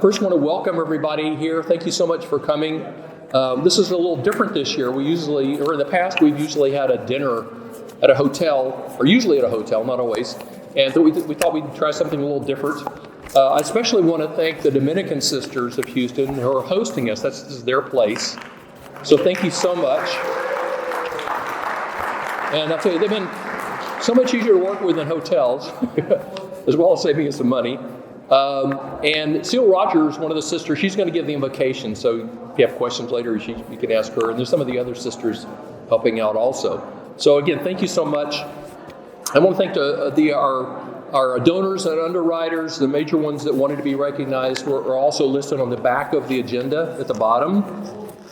first want to welcome everybody here. Thank you so much for coming. This is a little different this year. In the past, we've usually had a dinner at a hotel, or usually at a hotel, not always. And so we thought we'd try something a little different. I especially want to thank the Dominican Sisters of Houston who are hosting us. This is their place. So thank you so much. And I'll tell you, they've been so much easier to work with than hotels, as well as saving us some money. And Seal Rogers, one of the sisters, she's going to give the invocation. So if you have questions later, you can ask her. And there's some of the other sisters helping out also. So again, thank you so much. I want to thank our donors and underwriters, the major ones that wanted to be recognized are also listed on the back of the agenda at the bottom.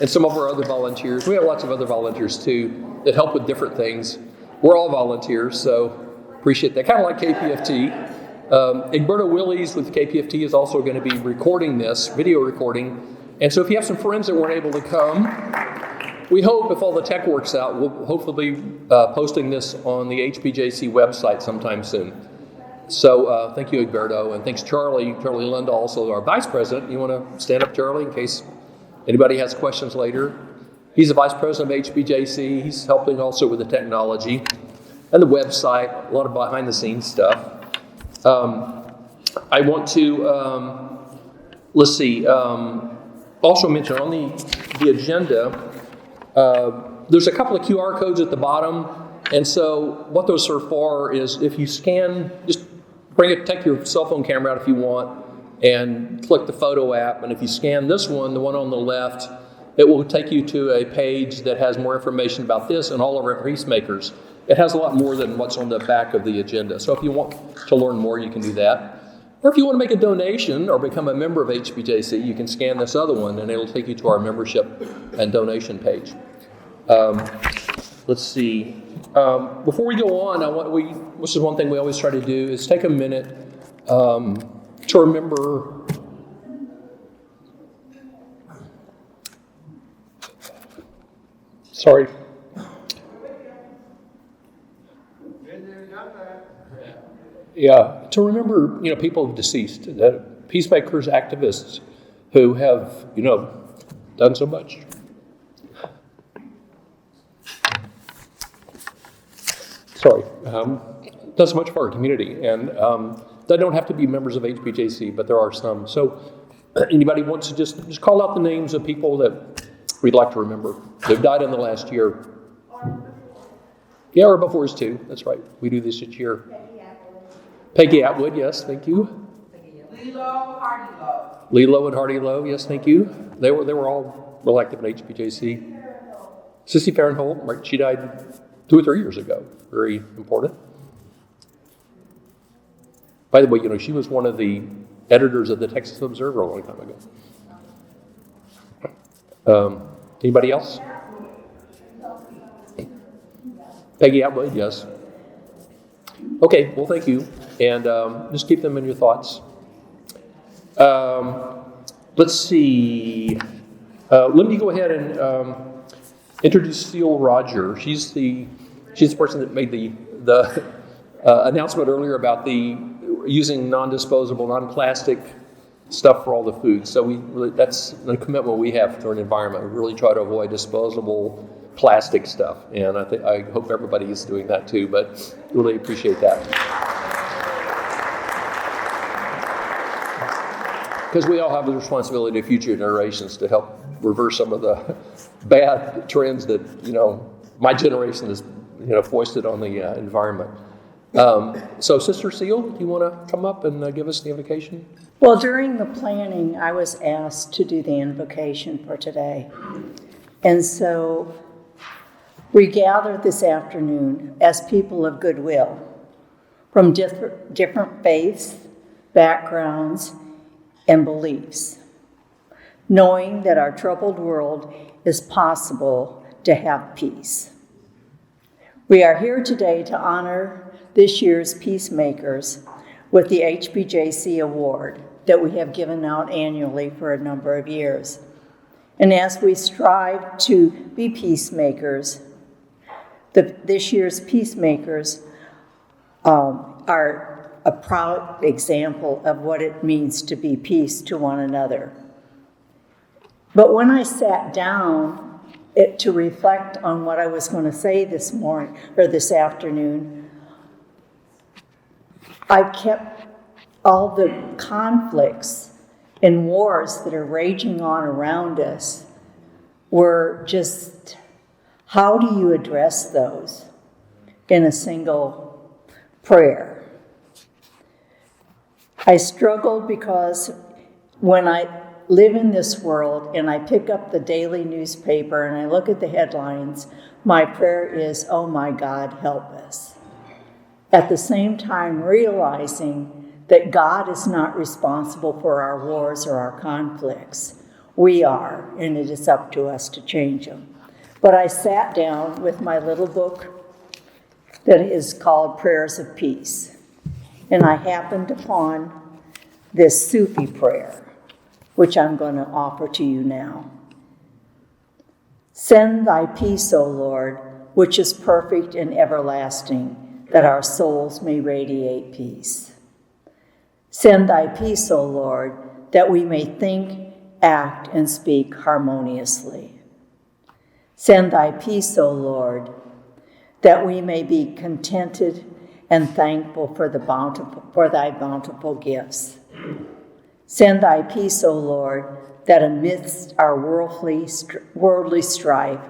And some of our other volunteers. We have lots of other volunteers too that help with different things. We're all volunteers, so appreciate that. Kind of like KPFT. Egberto Willies with KPFT is also going to be recording this, video recording. And so if you have some friends that weren't able to come, we hope, if all the tech works out, we'll hopefully be posting this on the HPJC website sometime soon. So thank you, Egberto, and thanks, Charlie Lunda, also our vice president. You want to stand up, Charlie, in case anybody has questions later? He's the vice president of HPJC. He's helping also with the technology and the website, a lot of behind-the-scenes stuff. I want to, also mention on the agenda, there's a couple of QR codes at the bottom, and so what those are for is if you scan, just take your cell phone camera out if you want, and click the photo app, and if you scan this one, the one on the left, it will take you to a page that has more information about this and all of our Peacemakers. It has a lot more than what's on the back of the agenda. So if you want to learn more, you can do that. Or if you want to make a donation or become a member of HPJC, you can scan this other one, and it'll take you to our membership and donation page. Let's see. Before we go on, this is one thing we always try to do, is take a minute to remember to remember, people deceased, peacemakers, activists who have, done so much. Done so much for our community, and they don't have to be members of HPJC, but there are some. So anybody wants to just call out the names of people that we'd like to remember. They've died in the last year. Yeah, or before us too. That's right. We do this each year. Peggy Atwood, yes, thank you. Lilo and Hardy Lowe, yes, thank you. They were all real active in HPJC. Sissy Farrenholt, right? She died 2 or 3 years ago. Very important. By the way, she was one of the editors of the Texas Observer a long time ago. Anybody else? Peggy Atwood, yes. Okay, well, thank you. And just keep them in your thoughts. Let's see. Let me go ahead and introduce Seal Roger. She's the person that made the announcement earlier about using non-disposable, non-plastic stuff for all the food. So that's the commitment we have to an environment. We really try to avoid disposable plastic stuff, and I hope everybody is doing that too, but really appreciate that. Because we all have the responsibility to future generations to help reverse some of the bad trends that, my generation has, foisted on the environment. So Sister Seal, do you want to come up and give us the invocation? Well, during the planning, I was asked to do the invocation for today. And so we gathered this afternoon as people of goodwill from different faiths, backgrounds, and beliefs, knowing that our troubled world is possible to have peace. We are here today to honor this year's Peacemakers with the HPJC Award that we have given out annually for a number of years. And as we strive to be peacemakers, this year's Peacemakers are a proud example of what it means to be peace to one another. But when I sat down to reflect on what I was going to say this morning or this afternoon, I kept all the conflicts and wars that are raging on around us were just, how do you address those in a single prayer? I struggled because when I live in this world and I pick up the daily newspaper and I look at the headlines, my prayer is, oh my God, help us. At the same time, realizing that God is not responsible for our wars or our conflicts. We are, and it is up to us to change them. But I sat down with my little book that is called Prayers of Peace, and I happened upon this Sufi prayer, which I'm going to offer to you now. Send thy peace, O Lord, which is perfect and everlasting, that our souls may radiate peace. Send thy peace, O Lord, that we may think, act, and speak harmoniously. Send thy peace, O Lord, that we may be contented and thankful for thy bountiful gifts. Send thy peace, O Lord, that amidst our worldly strife,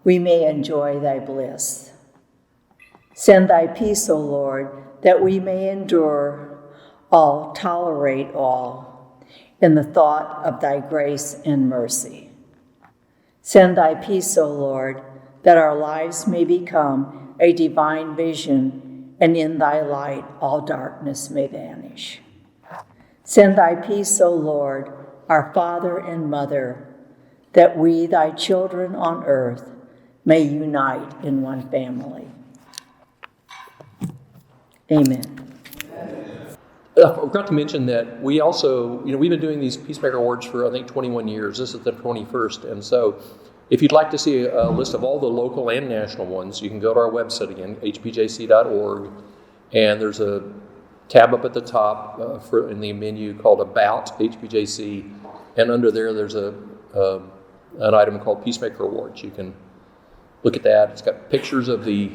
we may enjoy thy bliss. Send thy peace, O Lord, that we may endure all, tolerate all, in the thought of thy grace and mercy. Send thy peace, O Lord, that our lives may become a divine vision, and in thy light all darkness may vanish. Send thy peace, O Lord, our Father and Mother, that we, thy children on earth, may unite in one family. Amen. I forgot to mention that we also, we've been doing these Peacemaker Awards for, I think, 21 years. This is the 21st. And so if you'd like to see a list of all the local and national ones, you can go to our website again, hpjc.org. And there's a tab up at the top in the menu called About HPJC. And under there, there's an item called Peacemaker Awards. You can look at that. It's got pictures of the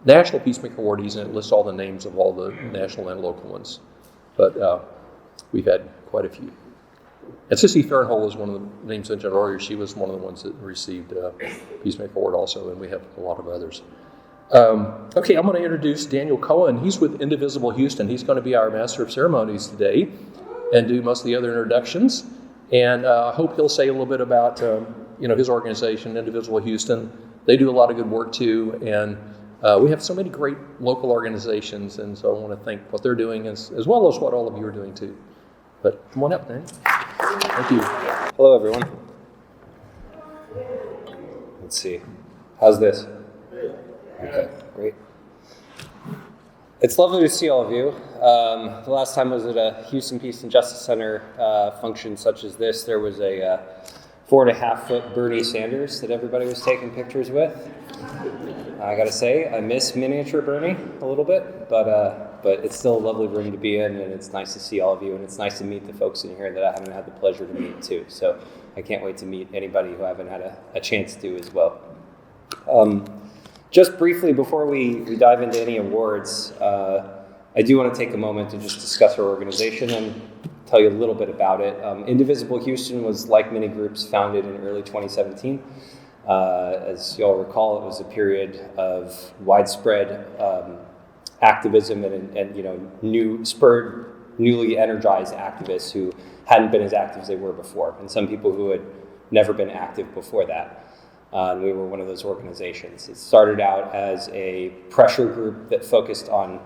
National Peacemaker Awardees, and it lists all the names of all the national and local ones. But we've had quite a few. And Sissy Farrenhole is one of the names mentioned earlier. She was one of the ones that received a Peacemaker Award also, and we have a lot of others. Okay, I'm going to introduce Daniel Cohen. He's with Indivisible Houston. He's going to be our Master of Ceremonies today and do most of the other introductions. And I hope he'll say a little bit about his organization, Indivisible Houston. They do a lot of good work too, and we have so many great local organizations, and so I want to thank what they're doing as well as what all of you are doing too. But come on up, Danny. Thank you. Hello, everyone. Let's see. How's this? Okay, great. It's lovely to see all of you. The last time I was at a Houston Peace and Justice Center function such as this, there was a 4.5-foot Bernie Sanders that everybody was taking pictures with. I gotta say, I miss miniature Bernie a little bit, but it's still a lovely room to be in, and it's nice to see all of you, and it's nice to meet the folks in here that I haven't had the pleasure to meet too. So I can't wait to meet anybody who I haven't had a chance to as well. Just briefly before we dive into any awards, I do want to take a moment to just discuss our organization and tell you a little bit about it. Indivisible Houston was, like many groups, founded in early 2017. As you all recall, it was a period of widespread activism and newly energized activists who hadn't been as active as they were before, and some people who had never been active before that. And we were one of those organizations. It started out as a pressure group that focused on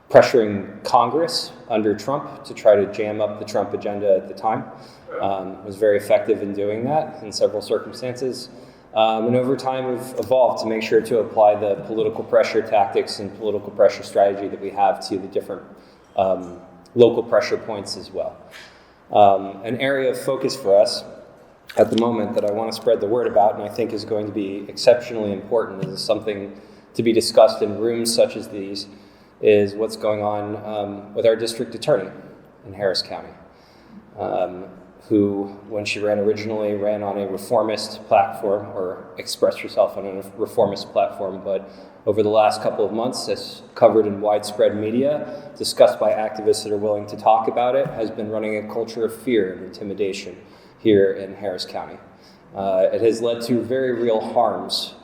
pressuring Congress under Trump to try to jam up the Trump agenda at the time. Was very effective in doing that in several circumstances. And over time, we've evolved to make sure to apply the political pressure tactics and political pressure strategy that we have to the different local pressure points as well. An area of focus for us at the moment that I want to spread the word about, and I think is going to be exceptionally important, is something to be discussed in rooms such as these, is what's going on with our district attorney in Harris County, who, when she originally ran on a reformist platform, or expressed herself on a reformist platform, but over the last couple of months, as covered in widespread media, discussed by activists that are willing to talk about it, has been running a culture of fear and intimidation here in Harris County. It has led to very real harms,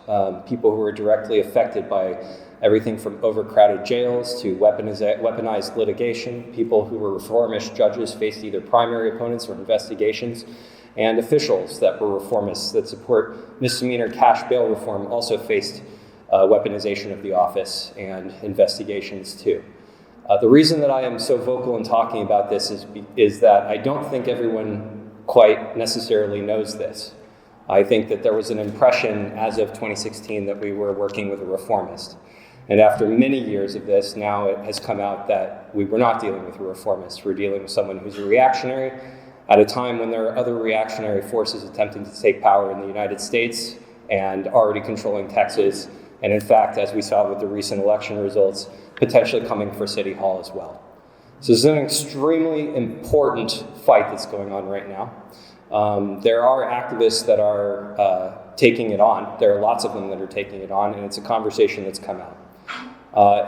people who are directly affected by everything from overcrowded jails to weaponized litigation. People who were reformist judges faced either primary opponents or investigations, and officials that were reformists that support misdemeanor cash bail reform also faced weaponization of the office and investigations too. The reason that I am so vocal in talking about this is that I don't think everyone quite necessarily knows this. I think that there was an impression as of 2016 that we were working with a reformist. And after many years of this, now it has come out that we were not dealing with a reformist. We're dealing with someone who's a reactionary at a time when there are other reactionary forces attempting to take power in the United States and already controlling Texas. And in fact, as we saw with the recent election results, potentially coming for City Hall as well. So this is an extremely important fight that's going on right now. There are activists that are taking it on. There are lots of them that are taking it on, and it's a conversation that's come out.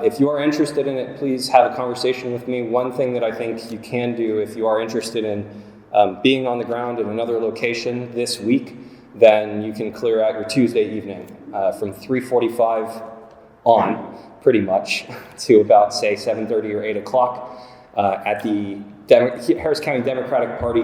If you are interested in it, please have a conversation with me. One thing that I think you can do if you are interested in being on the ground in another location this week, then you can clear out your Tuesday evening from 3:45 on, pretty much, to about, say, 7:30 or 8 o'clock at the Harris County Democratic Party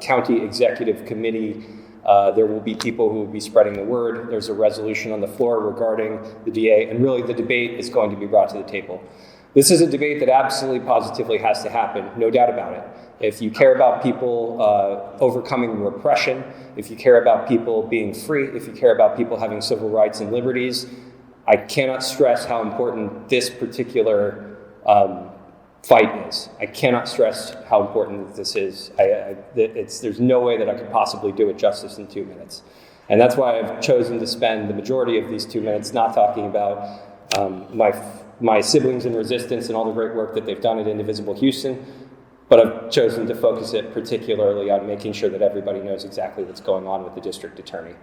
County Executive Committee. There will be people who will be spreading the word. There's a resolution on the floor regarding the DA, and really the debate is going to be brought to the table. This is a debate that absolutely positively has to happen, no doubt about it. If you care about people overcoming repression, if you care about people being free, if you care about people having civil rights and liberties, I cannot stress how important this particular fight is. I cannot stress how important this is. There's no way that I could possibly do it justice in 2 minutes. And that's why I've chosen to spend the majority of these 2 minutes not talking about my siblings in resistance and all the great work that they've done at Indivisible Houston, but I've chosen to focus it particularly on making sure that everybody knows exactly what's going on with the district attorney.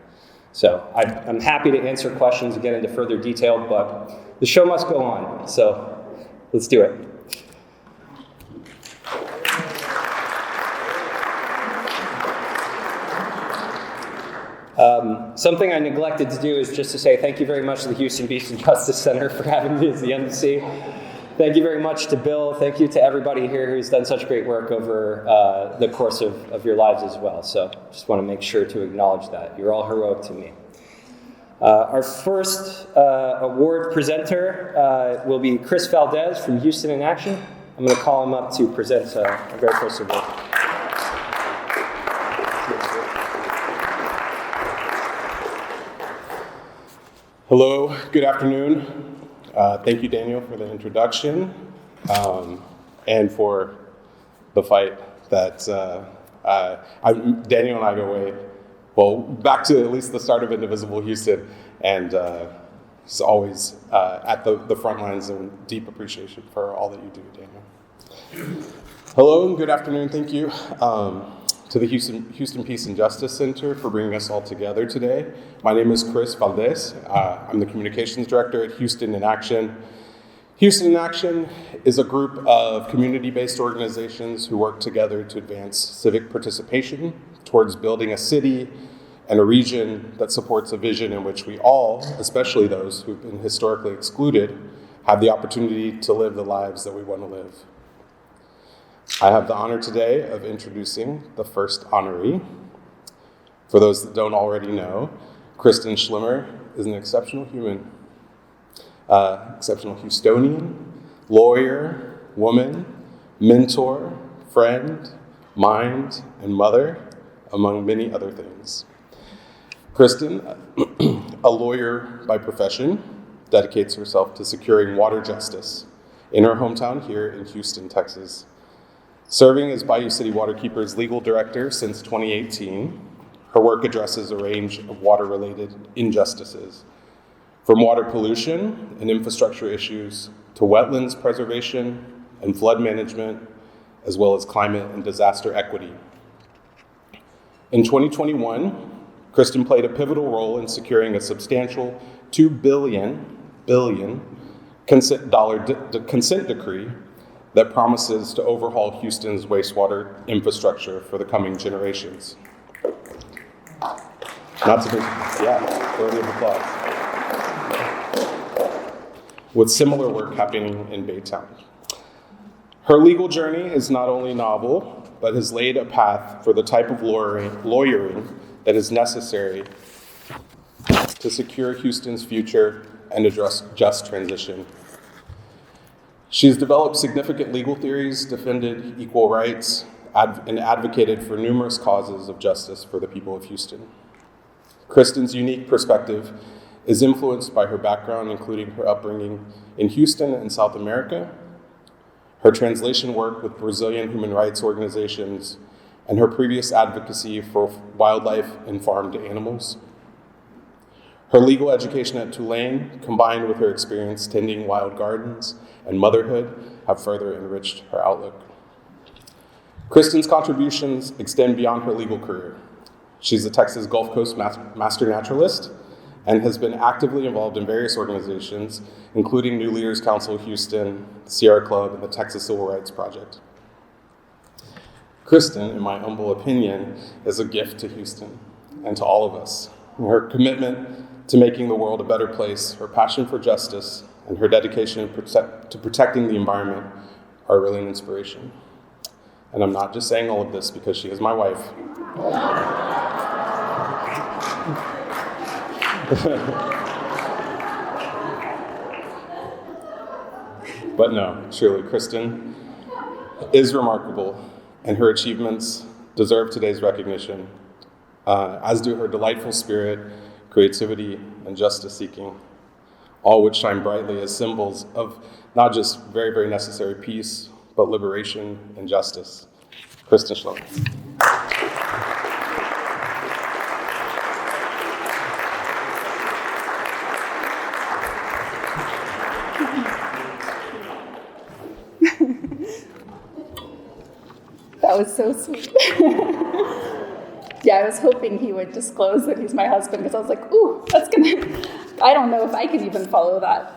So I'm happy to answer questions and get into further detail, but the show must go on. So let's do it. Something I neglected to do is just to say thank you very much to the Houston Peace and Justice Center for having me as the embassy. Thank you very much to Bill. Thank you to everybody here who's done such great work over the course of your lives as well. So just want to make sure to acknowledge that. You're all heroic to me. Our first award presenter will be Chris Valdez from Houston in Action. I'm going to call him up to present our very first award. Hello, good afternoon. Thank you, Daniel, for the introduction and for the fight that Daniel and I go way, well, back to at least the start of Indivisible Houston, and it's always at the front lines, and deep appreciation for all that you do, Daniel. Hello, and good afternoon. Thank you to the Houston Peace and Justice Center for bringing us all together today. My name is Chris Valdez. I'm the Communications Director at Houston in Action. Houston in Action is a group of community-based organizations who work together to advance civic participation towards building a city and a region that supports a vision in which we all, especially those who've been historically excluded, have the opportunity to live the lives that we want to live. I have the honor today of introducing the first honoree. For those that don't already know, Kristen Schlimmer is an exceptional human, exceptional Houstonian, lawyer, woman, mentor, friend, mind, and mother, among many other things. Kristen, a lawyer by profession, dedicates herself to securing water justice in her hometown here in Houston, Texas. Serving as Bayou City Waterkeeper's legal director since 2018, her work addresses a range of water-related injustices, from water pollution and infrastructure issues to wetlands preservation and flood management, as well as climate and disaster equity. In 2021, Kristen played a pivotal role in securing a substantial $2 billion consent decree that promises to overhaul Houston's wastewater infrastructure for the coming generations. Not to be, worthy of applause. With similar work happening in Baytown. Her legal journey is not only novel, but has laid a path for the type of lawyering that is necessary to secure Houston's future and address just transition. She's developed significant legal theories, defended equal rights, and advocated for numerous causes of justice for the people of Houston. Kristen's unique perspective is influenced by her background, including her upbringing in Houston and South America, her translation work with Brazilian human rights organizations, and her previous advocacy for wildlife and farmed animals. Her legal education at Tulane, combined with her experience tending wild gardens and motherhood, have further enriched her outlook. Kristen's contributions extend beyond her legal career. She's a Texas Gulf Coast master naturalist and has been actively involved in various organizations, including New Leaders Council Houston, Sierra Club, and the Texas Civil Rights Project. Kristen, in my humble opinion, is a gift to Houston and to all of us. Her commitment to making the world a better place, her passion for justice, and her dedication to protecting the environment are really an inspiration. And I'm not just saying all of this because she is my wife. But no, surely Kristen is remarkable, and her achievements deserve today's recognition, as do her delightful spirit, creativity, and justice seeking, all which shine brightly as symbols of not just very, very necessary peace, but liberation and justice. Kristen Schlemmer. That was so sweet. Yeah, I was hoping he would disclose that he's my husband because I was like, ooh, I don't know if I can even follow that.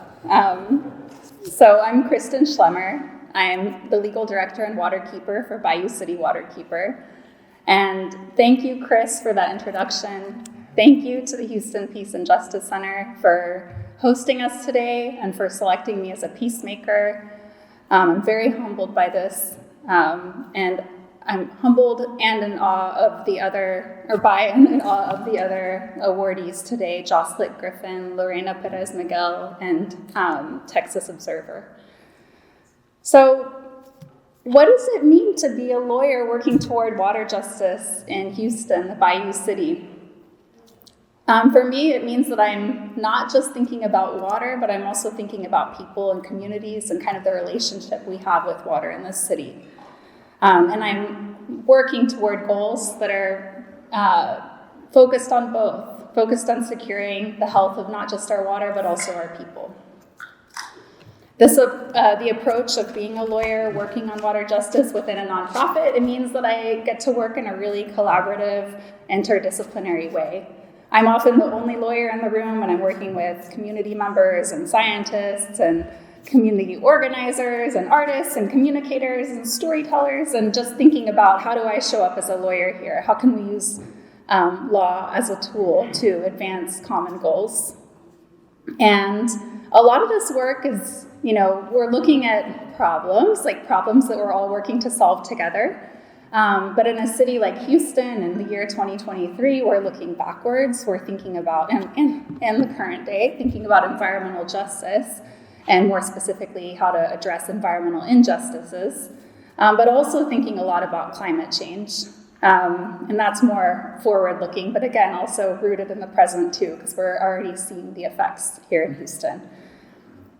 So I'm Kristen Schlemmer. I'm the legal director and waterkeeper for Bayou City Waterkeeper. And thank you, Chris, for that introduction. Thank you to the Houston Peace and Justice Center for hosting us today and for selecting me as a peacemaker. I'm very humbled by this. And I'm humbled and in awe of the other, or by and in awe of the other awardees today, Jocelyn Griffin, Lorena Perez Miguel, and Texas Observer. So what does it mean to be a lawyer working toward water justice in Houston, the Bayou City? For me, it means that I'm not just thinking about water, but I'm also thinking about people and communities and kind of the relationship we have with water in this city. And I'm working toward goals that are focused on both, focused on securing the health of not just our water, but also our people. The approach of being a lawyer working on water justice within a nonprofit, it means that I get to work in a really collaborative, interdisciplinary way. I'm often the only lawyer in the room, and I'm working with community members and scientists and community organizers and artists and communicators and storytellers, and just thinking about how do I show up as a lawyer here? How can we use law as a tool to advance common goals? And a lot of this work is, we're looking at problems that we're all working to solve together. But in a city like Houston in the year 2023, we're looking backwards. We're thinking about, in the current day, thinking about environmental justice, and more specifically, how to address environmental injustices, but also thinking a lot about climate change. And that's more forward-looking, but again, also rooted in the present too, because we're already seeing the effects here in Houston.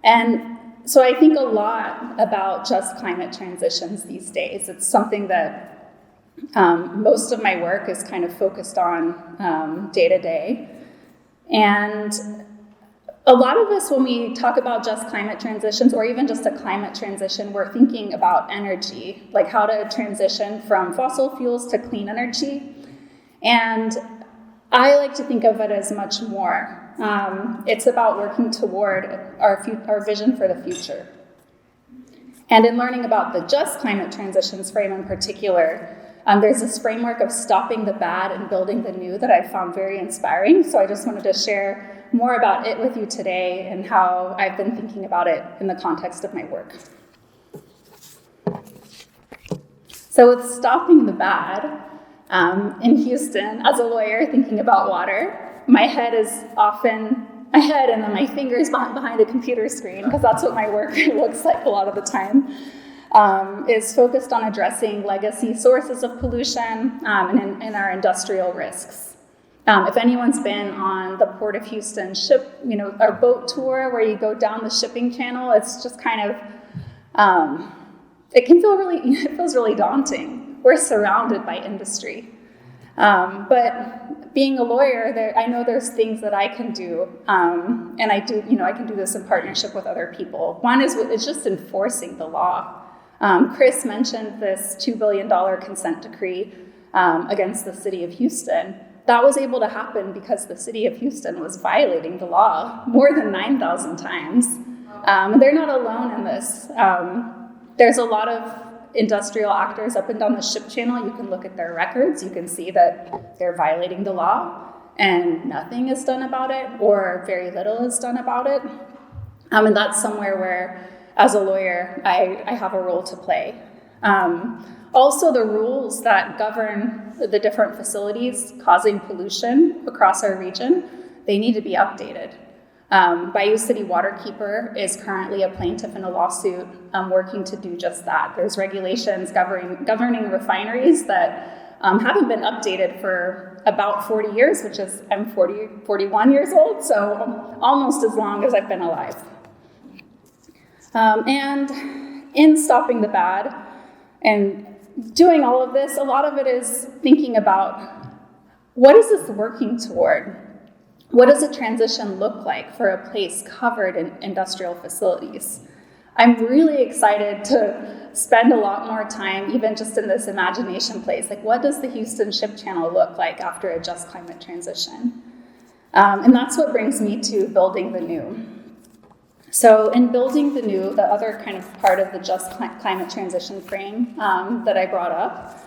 And so I think a lot about just climate transitions these days. It's something that most of my work is kind of focused on day to day. And a lot of us, when we talk about just climate transitions or even just a climate transition, we're thinking about energy, like how to transition from fossil fuels to clean energy. And I like to think of it as much more. It's about working toward our vision for the future. And in learning about the just climate transitions frame in particular, there's this framework of stopping the bad and building the new that I found very inspiring. So I just wanted to share more about it with you today and how I've been thinking about it in the context of my work. So with stopping the bad, in Houston, as a lawyer thinking about water, my head is often and then my fingers behind a computer screen, because that's what my work looks like a lot of the time, is focused on addressing legacy sources of pollution and our industrial risks. If anyone's been on the Port of Houston our boat tour where you go down the shipping channel, it's just kind of, it feels really daunting. We're surrounded by industry. But being a lawyer, I know there's things that I can do, and I can do this in partnership with other people. One is just enforcing the law. Chris mentioned this $2 billion consent decree against the city of Houston. That was able to happen because the city of Houston was violating the law more than 9,000 times. They're not alone in this. There's a lot of industrial actors up and down the ship channel. You can look at their records. You can see that they're violating the law and nothing is done about it, or very little is done about it. And that's somewhere where, as a lawyer, I have a role to play. Also, the rules that govern the different facilities causing pollution across our region, they need to be updated. Bayou City Waterkeeper is currently a plaintiff in a lawsuit working to do just that. There's regulations governing refineries that haven't been updated for about 40 years, which is, I'm 41 years old, so almost as long as I've been alive. And in stopping the bad and doing all of this, a lot of it is thinking about, what is this working toward? What does a transition look like for a place covered in industrial facilities? I'm really excited to spend a lot more time, even just in this imagination place. Like, what does the Houston Ship Channel look like after a just climate transition? And that's what brings me to building the new. So in building the new, the other kind of part of the just climate transition frame that I brought up,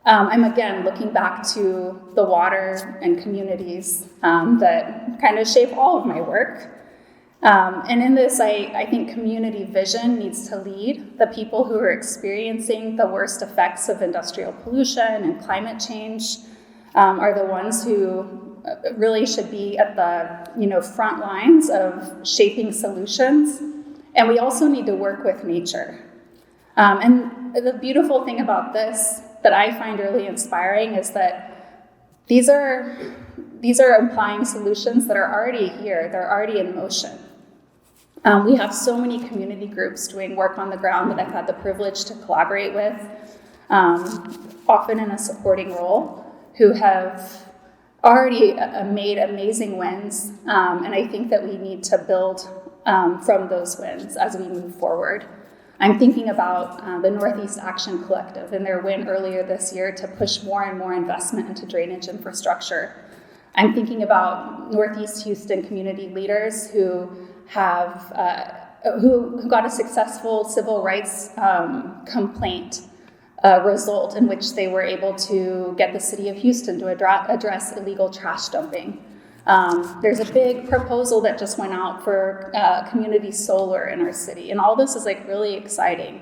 I'm again looking back to the water and communities that kind of shape all of my work. And in this, I think community vision needs to lead. The people who are experiencing the worst effects of industrial pollution and climate change are the ones who really should be at the front lines of shaping solutions. And we also need to work with nature. And the beautiful thing about this that I find really inspiring is that these are implying solutions that are already here, they're already in motion. We have so many community groups doing work on the ground that I've had the privilege to collaborate with, often in a supporting role, who have already made amazing wins, and I think that we need to build from those wins as we move forward. I'm thinking about the Northeast Action Collective and their win earlier this year to push more and more investment into drainage infrastructure. I'm thinking about Northeast Houston community leaders who got a successful civil rights complaint result in which they were able to get the city of Houston to address illegal trash dumping. There's a big proposal that just went out for community solar in our city, and all this is really exciting.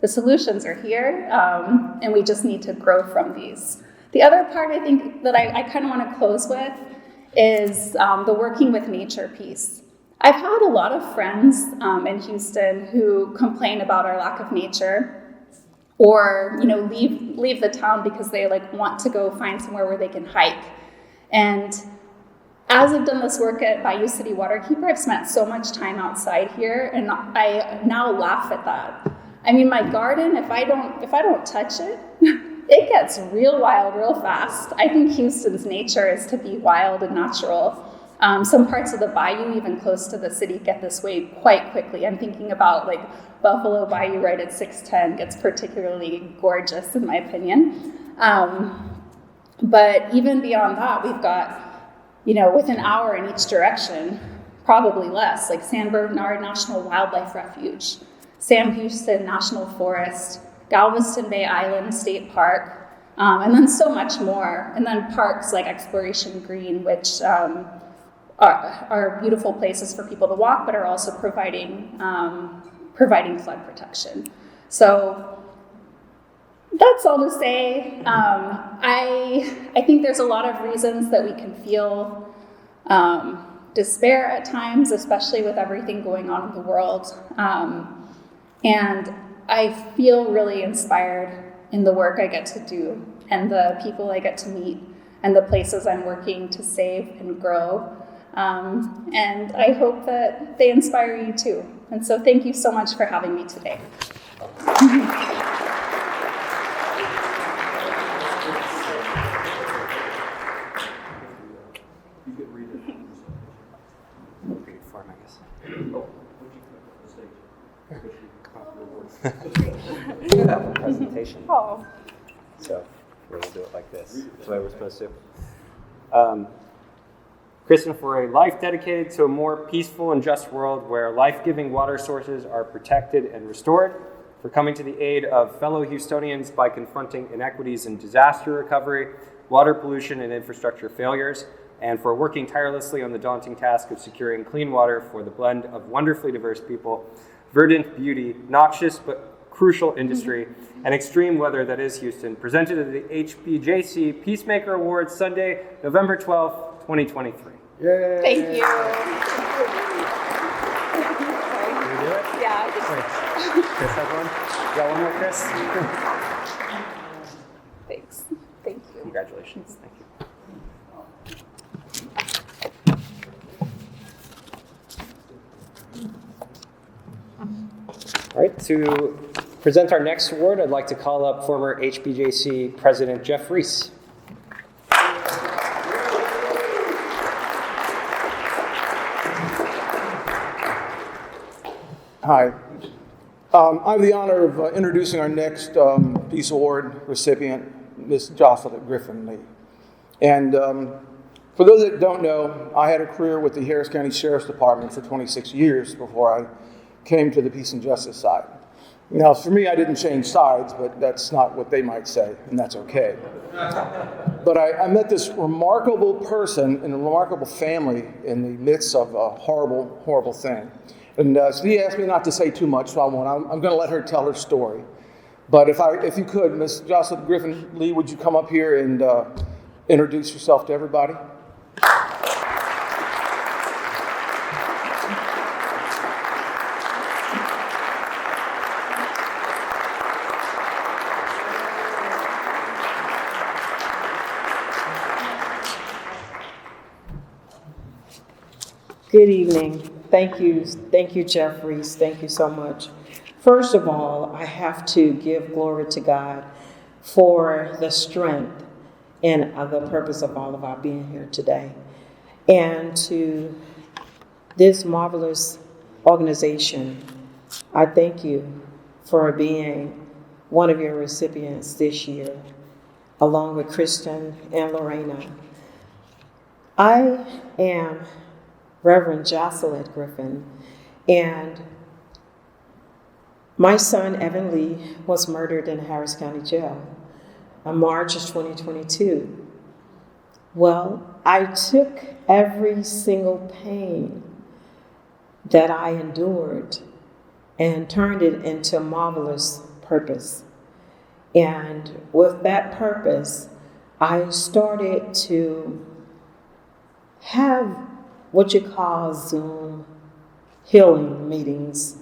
The solutions are here, and we just need to grow from these. The other part I think that I kind of want to close with is the working with nature piece. I've had a lot of friends in Houston who complain about our lack of nature, or leave the town because they want to go find somewhere where they can hike. And as I've done this work at Bayou City Waterkeeper, I've spent so much time outside here, and I now laugh at that. I mean, my garden, if I don't touch it, it gets real wild real fast. I think Houston's nature is to be wild and natural. Some parts of the bayou, even close to the city, get this way quite quickly. I'm thinking about like Buffalo Bayou right at 610 gets particularly gorgeous in my opinion. But even beyond that, we've got, with an hour in each direction, probably less, like San Bernard National Wildlife Refuge, Sam Houston National Forest, Galveston Bay Island State Park, and then so much more. And then parks like Exploration Green, which are beautiful places for people to walk, but are also providing flood protection. So that's all to say. I think there's a lot of reasons that we can feel despair at times, especially with everything going on in the world. And I feel really inspired in the work I get to do and the people I get to meet and the places I'm working to save and grow. And I hope that they inspire you too. And so thank you so much for having me today. Presentation. Oh. So we're going to do it like this. That's the way we're supposed to. Kristen, for a life dedicated to a more peaceful and just world where life-giving water sources are protected and restored, for coming to the aid of fellow Houstonians by confronting inequities in disaster recovery, water pollution, and infrastructure failures, and for working tirelessly on the daunting task of securing clean water for the blend of wonderfully diverse people, verdant beauty, noxious but crucial industry, and extreme weather that is Houston, presented at the HPJC Peacemaker Awards Sunday, November 12th, 2023. Yay! Thank you. Can we do it? Yeah. Chris has one? You got one more, Chris? Thanks. Thank you. Congratulations. Thank you. All right, to present our next award, I'd like to call up former HPJC President Jeff Reese. Hi. I have the honor of introducing our next Peace Award recipient, Ms. Jocelyn Griffin Lee. And for those that don't know, I had a career with the Harris County Sheriff's Department for 26 years before I came to the peace and justice side. Now, for me, I didn't change sides, but that's not what they might say, and that's okay. But I met this remarkable person and a remarkable family in the midst of a horrible, horrible thing. And so he asked me not to say too much, so I'm going to let her tell her story. But if you could, Ms. Jocelyn Griffin Lee, would you come up here and introduce yourself to everybody? Good evening. Thank you, Jeff Reese. Thank you so much. First of all, I have to give glory to God for the strength and the purpose of all of our being here today. And to this marvelous organization, I thank you for being one of your recipients this year, along with Kristen and Lorena. I am Reverend Jocelyn Griffin, and my son, Evan Lee, was murdered in Harris County Jail in March of 2022. Well, I took every single pain that I endured and turned it into a marvelous purpose. And with that purpose, I started to have what you call Zoom healing meetings.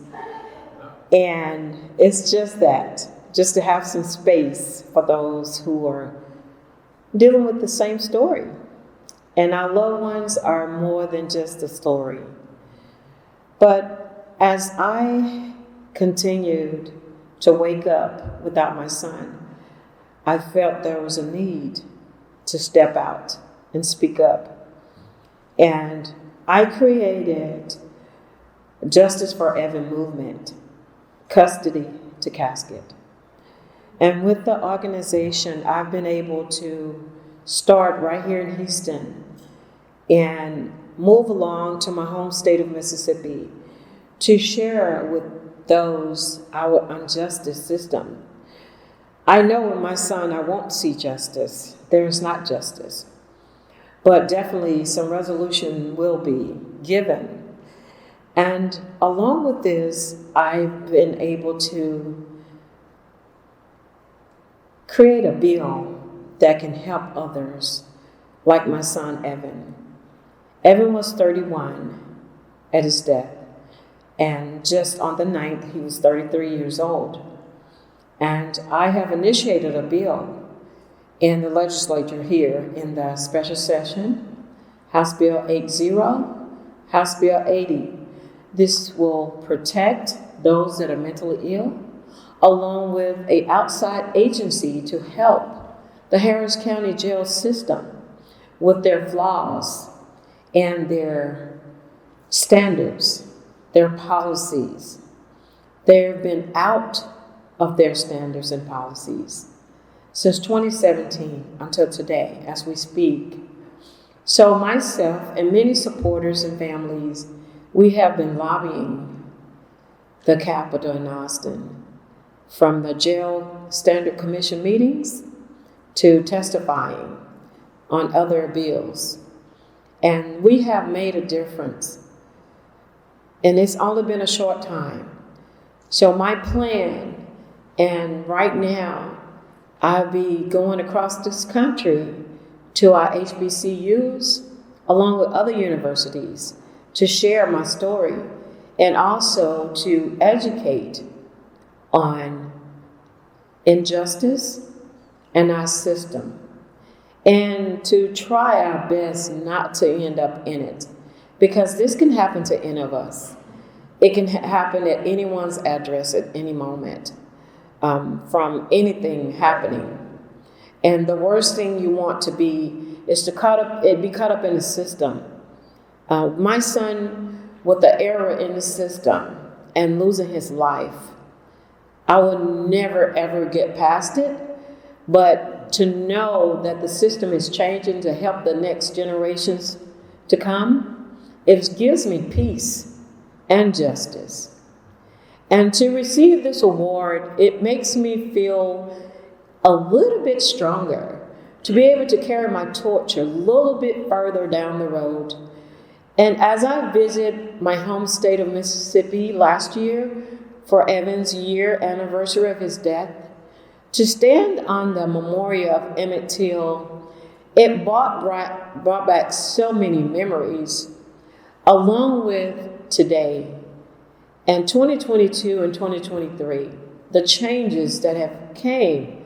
And it's just that, just to have some space for those who are dealing with the same story. And our loved ones are more than just a story. But as I continued to wake up without my son, I felt there was a need to step out and speak up. And I created Justice for Evan movement, custody to casket. And with the organization, I've been able to start right here in Houston and move along to my home state of Mississippi to share with those our injustice system. I know with my son I won't see justice. There is not justice. But definitely some resolution will be given. And along with this, I've been able to create a bill that can help others, like my son Evan. Evan was 31 at his death, and just on the 9th, he was 33 years old. And I have initiated a bill in the legislature here in the special session, House Bill 80, House Bill 80. This will protect those that are mentally ill, along with an outside agency to help the Harris County jail system with their flaws and their standards, their policies. They've been out of their standards and policies since 2017 until today as we speak. So myself and many supporters and families, we have been lobbying the Capitol in Austin, from the jail standard commission meetings to testifying on other bills. And we have made a difference. And it's only been a short time. So my plan, and right now, I'll be going across this country to our HBCUs, along with other universities, to share my story and also to educate on injustice and our system, and to try our best not to end up in it, because this can happen to any of us. It can happen at anyone's address at any moment, from anything happening. And the worst thing you want to be is to be caught up in the system. My son, with the error in the system and losing his life, I will never ever get past it. But to know that the system is changing to help the next generations to come, it gives me peace and justice. And to receive this award, it makes me feel a little bit stronger to be able to carry my torch a little bit further down the road. And as I visit my home state of Mississippi last year for Evan's year anniversary of his death, to stand on the memorial of Emmett Till, it brought back so many memories, along with today and 2022 and 2023, the changes that have came,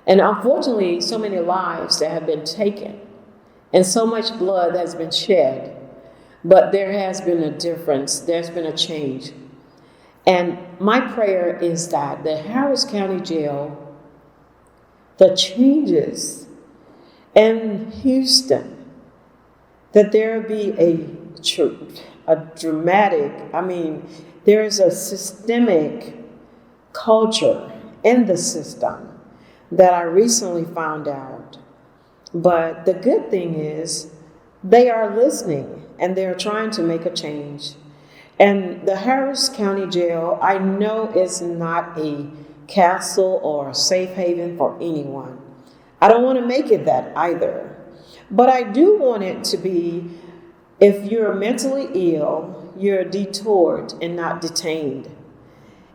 and unfortunately so many lives that have been taken and so much blood has been shed. But there has been a difference, there's been a change. And my prayer is that the Harris County Jail, the changes in Houston, that there be a dramatic, there is a systemic culture in the system that I recently found out. But the good thing is they are listening and they're trying to make a change. And the Harris County Jail, I know, is not a castle or a safe haven for anyone. I don't want to make it that either. But I do want it to be, if you're mentally ill, you're detoured and not detained,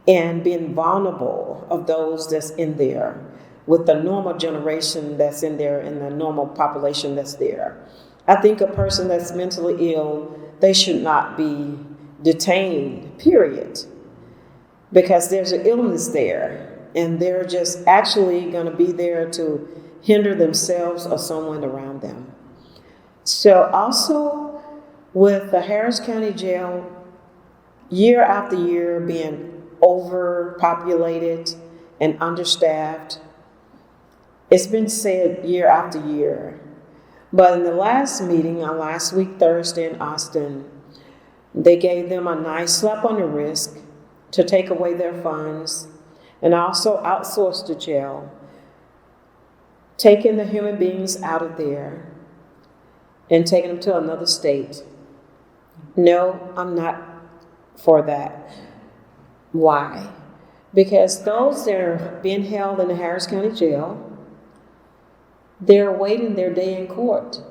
and being vulnerable of those that's in there, with the normal generation that's in there and the normal population that's there. I think a person that's mentally ill, they should not be detained, period. Because there's an illness there, and they're just actually going to be there to hinder themselves or someone around them. So also with the Harris County Jail, year after year being overpopulated and understaffed, it's been said year after year, But in the last meeting, on last week, Thursday in Austin, they gave them a nice slap on the wrist to take away their funds and also outsource the jail, taking the human beings out of there and taking them to another state. No, I'm not for that. Why? Because those that are being held in the Harris County Jail, they're awaiting their day in court.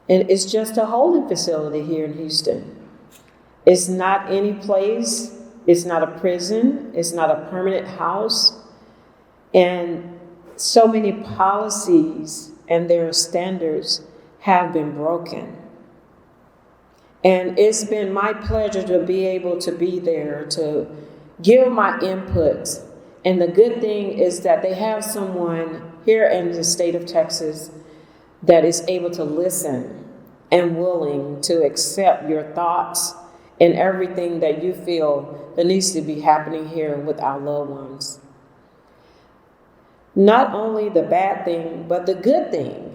And it's just a holding facility here in Houston. It's not any place, it's not a prison, it's not a permanent house. And so many policies and their standards have been broken. And it's been my pleasure to be able to be there, to give my input. And the good thing is that they have someone here in the state of Texas that is able to listen and willing to accept your thoughts and everything that you feel that needs to be happening here with our loved ones. Not only the bad thing, but the good thing.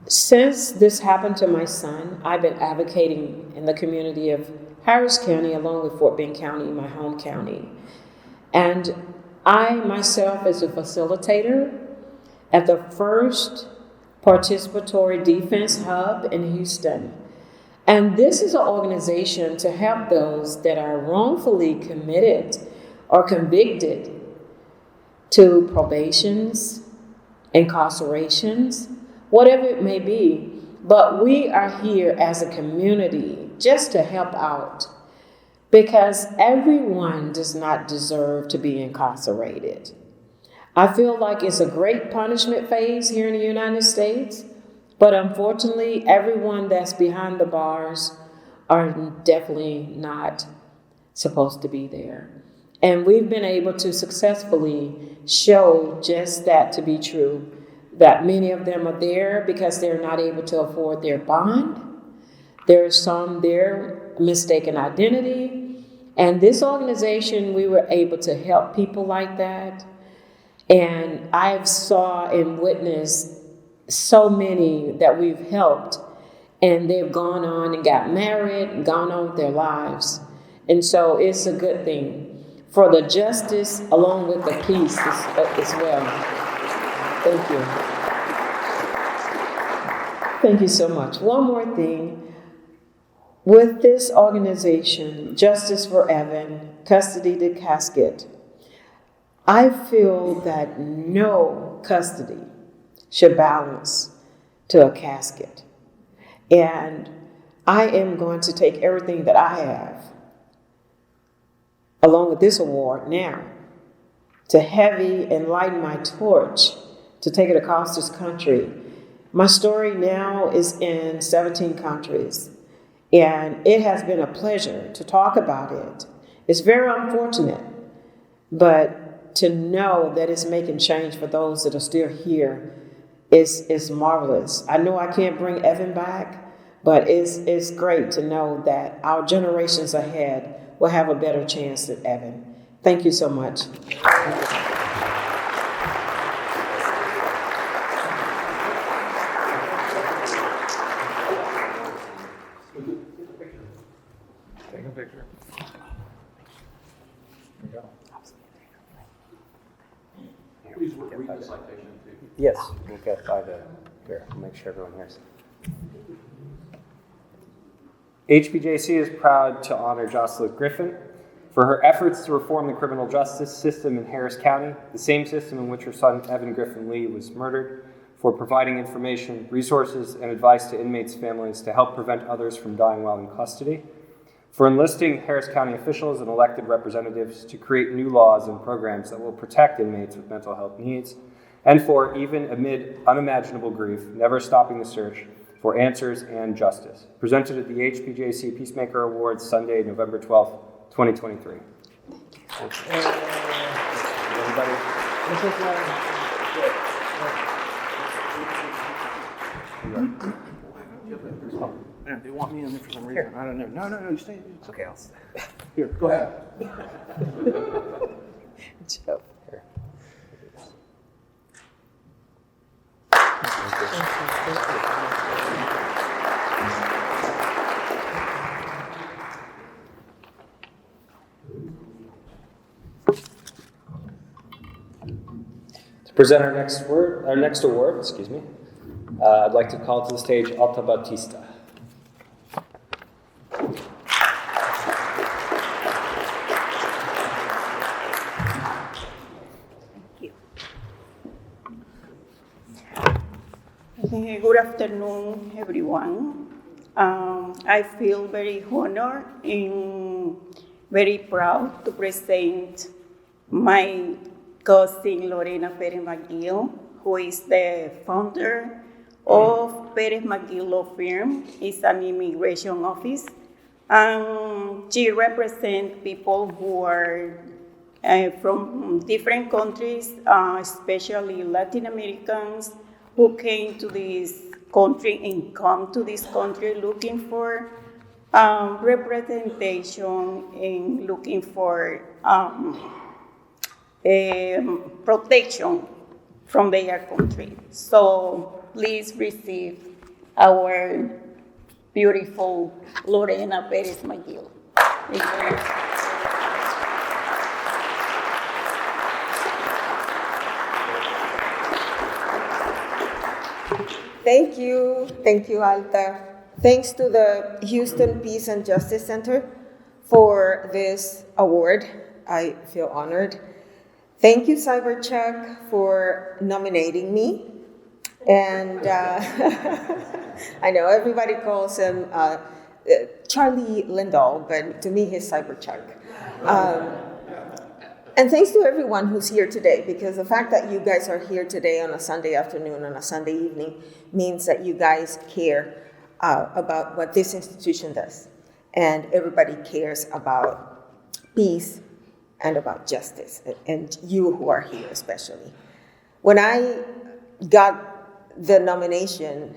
Since this happened to my son, I've been advocating in the community of Harris County along with Fort Bend County, my home county. And I myself as a facilitator at the first participatory defense hub in Houston. And this is an organization to help those that are wrongfully committed or convicted to probations, incarcerations, whatever it may be. But we are here as a community just to help out, because everyone does not deserve to be incarcerated. I feel like it's a great punishment phase here in the United States, but unfortunately, everyone that's behind the bars are definitely not supposed to be there. And we've been able to successfully show just that to be true, that many of them are there because they're not able to afford their bond. There are some there mistaken identity. And this organization, we were able to help people like that. And I've saw and witnessed so many that we've helped, and they've gone on and got married and gone on with their lives. And so it's a good thing for the justice along with the peace as well. Thank you. Thank you so much. One more thing. With this organization, Justice for Evan, Custody to Casket, I feel that no custody should balance to a casket. And I am going to take everything that I have, along with this award now, to heavy and lighten my torch to take it across this country. My story now is in 17 countries, and it has been a pleasure to talk about it. It's very unfortunate, but to know that it's making change for those that are still here is marvelous. I know I can't bring Evan back, but it's great to know that our generations ahead will have a better chance than Evan. Thank you so much. Take a picture. Please read the citation too. Yes, we'll get by the, here, I'll make sure everyone hears. HPJC is proud to honor Jocelyn Griffin for her efforts to reform the criminal justice system in Harris County, the same system in which her son Evan Griffin Lee was murdered, for providing information, resources, and advice to inmates' families to help prevent others from dying while in custody, for enlisting Harris County officials and elected representatives to create new laws and programs that will protect inmates with mental health needs, and for, even amid unimaginable grief, never stopping the search for answers and justice. Presented at the HPJC Peacemaker Awards, Sunday, November 12th, 2023. Thank you. Everybody. Man, they want me in there for some reason. I don't know. No, you stay. It's okay, I'll stay. Here, go ahead. Joe. Here. To present our next award, I'd like to call to the stage Alta Bautista. Good afternoon, everyone. I feel very honored and very proud to present my cousin Lorena Perez McGill, who is the founder of Perez McGill Law Firm. It's an immigration office. She represents people who are from different countries, especially Latin Americans, who came to this country and come to this country looking for representation and looking for protection from their country. So please receive our beautiful Lorena Perez McGill. Thank you. Thank you, Alta. Thanks to the Houston Peace and Justice Center for this award. I feel honored. Thank you, Cyberchuck, for nominating me. And I know everybody calls him Charlie Lindahl, but to me, he's Cyberchuck. And thanks to everyone who's here today, because the fact that you guys are here today on a Sunday afternoon and a Sunday evening means that you guys care about what this institution does. And everybody cares about peace and about justice, and you who are here especially. When I got the nomination,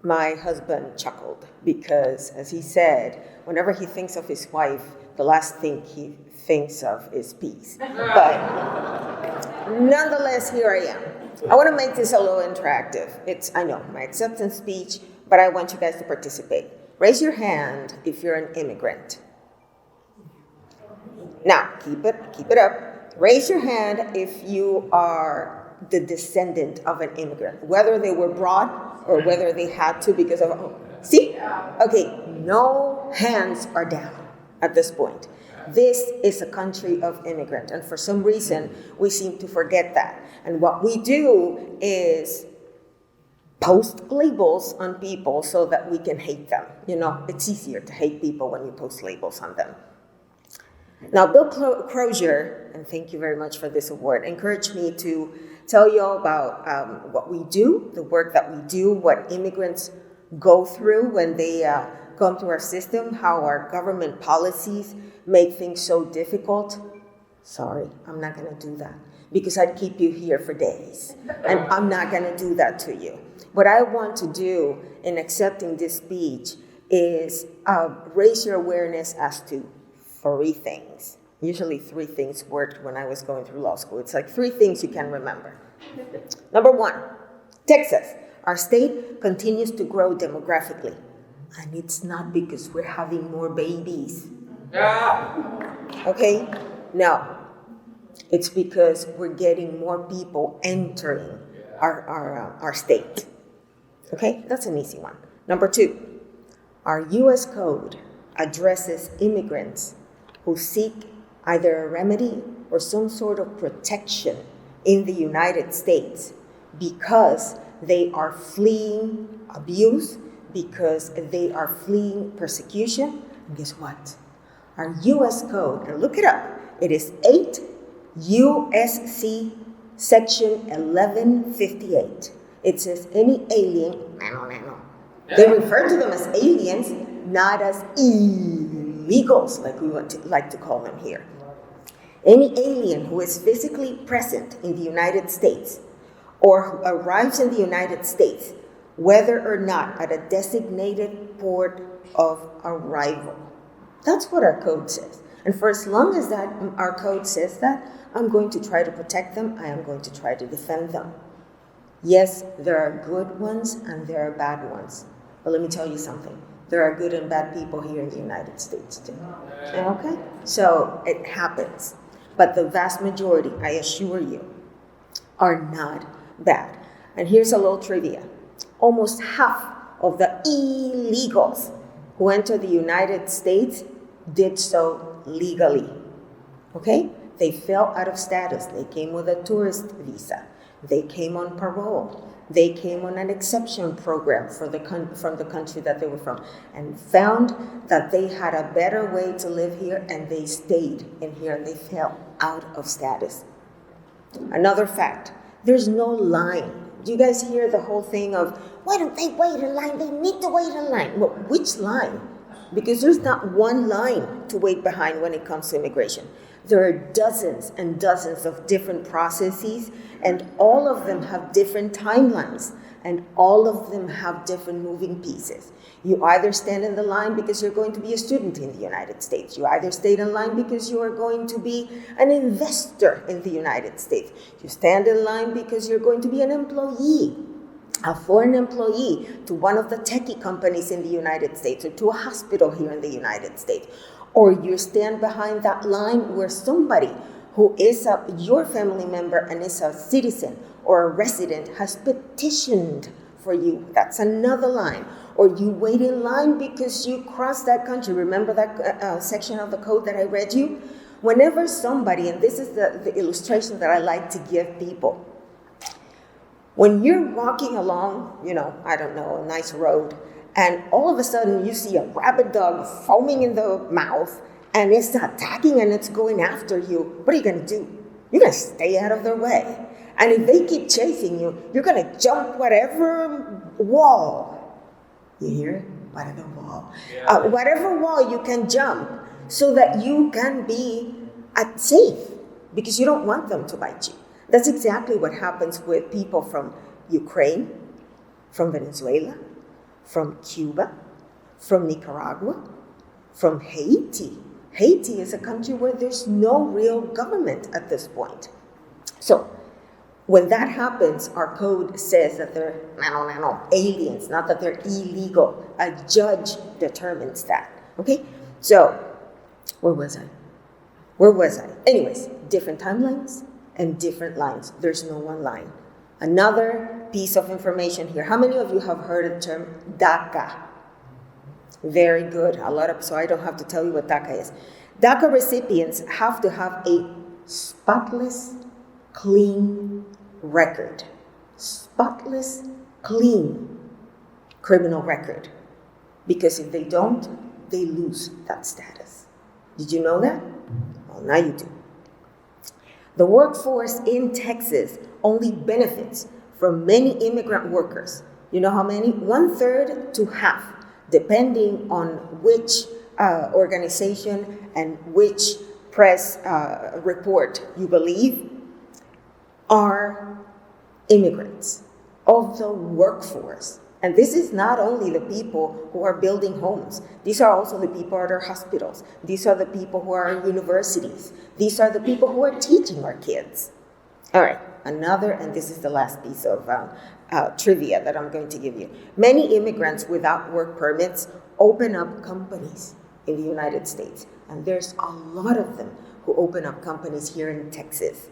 my husband chuckled because, as he said, whenever he thinks of his wife, the last thing he thinks of is peace. But nonetheless, here I am. I want to make this a little interactive. It's, I know, my acceptance speech, but I want you guys to participate. Raise your hand if you're an immigrant. Now, keep it up. Raise your hand if you are the descendant of an immigrant, whether they were brought or whether they had to because of, see? Okay, no hands are down at this point. This is a country of immigrants, and for some reason, we seem to forget that. And what we do is post labels on people so that we can hate them. You know, it's easier to hate people when you post labels on them. Now, Bill Crozier, and thank you very much for this award, encouraged me to tell you all about what we do, the work that we do, what immigrants go through when they come to our system, how our government policies make things so difficult. Sorry, I'm not going to do that because I'd keep you here for days, and I'm not going to do that to you. What I want to do in accepting this speech is raise your awareness as to three things. Usually 3 things worked when I was going through law school. It's like 3 things you can remember. Number 1, Texas. Our state continues to grow demographically. And it's not because we're having more babies. Okay? No. It's because we're getting more people entering our state. Okay? That's an easy one. Number 2, our U.S. Code addresses immigrants who seek either a remedy or some sort of protection in the United States because they are fleeing abuse, because they are fleeing persecution. And guess what? Our U.S. Code, and look it up, it is 8 U.S.C. Section 1158. It says any alien, they refer to them as aliens, not as illegals, like we like to call them here. Any alien who is physically present in the United States or who arrives in the United States, whether or not at a designated port of arrival. That's what our code says. And for as long as that our code says that, I'm going to try to protect them. I am going to try to defend them. Yes, there are good ones and there are bad ones. But let me tell you something. There are good and bad people here in the United States too. Okay? So it happens. But the vast majority, I assure you, are not bad. And here's a little trivia. Almost half of the illegals who enter the United States did so legally. Okay? They fell out of status. They came with a tourist visa. They came on parole. They came on an exception program from the country that they were from and found that they had a better way to live here, and they stayed in here and they fell out of status. Another fact, there's no line. Do you guys hear the whole thing of, why don't they wait in line? They need to wait in line. Well, which line? Because there's not one line to wait behind when it comes to immigration. There are dozens and dozens of different processes, and all of them have different timelines, and all of them have different moving pieces. You either stand in the line because you're going to be a student in the United States. You either stay in line because you are going to be an investor in the United States. You stand in line because you're going to be an employee, a foreign employee to one of the techie companies in the United States or to a hospital here in the United States. Or you stand behind that line where somebody who is your family member and is a citizen or a resident has petitioned for you. That's another line. Or you wait in line because you crossed that country. Remember that section of the code that I read you? Whenever somebody, and this is the illustration that I like to give people, when you're walking along, I don't know, a nice road, and all of a sudden you see a rabid dog foaming in the mouth, and it's attacking and it's going after you, what are you going to do? You're going to stay out of their way. And if they keep chasing you, you're going to jump whatever wall. You hear it? Whatever wall. Whatever wall you can jump so that you can be safe, because you don't want them to bite you. That's exactly what happens with people from Ukraine, from Venezuela, from Cuba, from Nicaragua, from Haiti. Haiti is a country where there's no real government at this point. So when that happens, our code says that they're aliens, not that they're illegal. A judge determines that. Okay? So, where was I? Anyways, different timelines and different lines. There's no one line. Another piece of information here. How many of you have heard the term DACA? Very good. So I don't have to tell you what DACA is. DACA recipients have to have a spotless, clean record. Spotless, clean criminal record. Because if they don't, they lose that status. Did you know that? Well, now you do. The workforce in Texas only benefits from many immigrant workers. You know how many? 1/3 to half, depending on which organization and which press report you believe, are immigrants of the workforce. And this is not only the people who are building homes. These are also the people at our hospitals. These are the people who are in universities. These are the people who are teaching our kids. All right, another, and this is the last piece of trivia that I'm going to give you. Many immigrants without work permits open up companies in the United States. And there's a lot of them who open up companies here in Texas.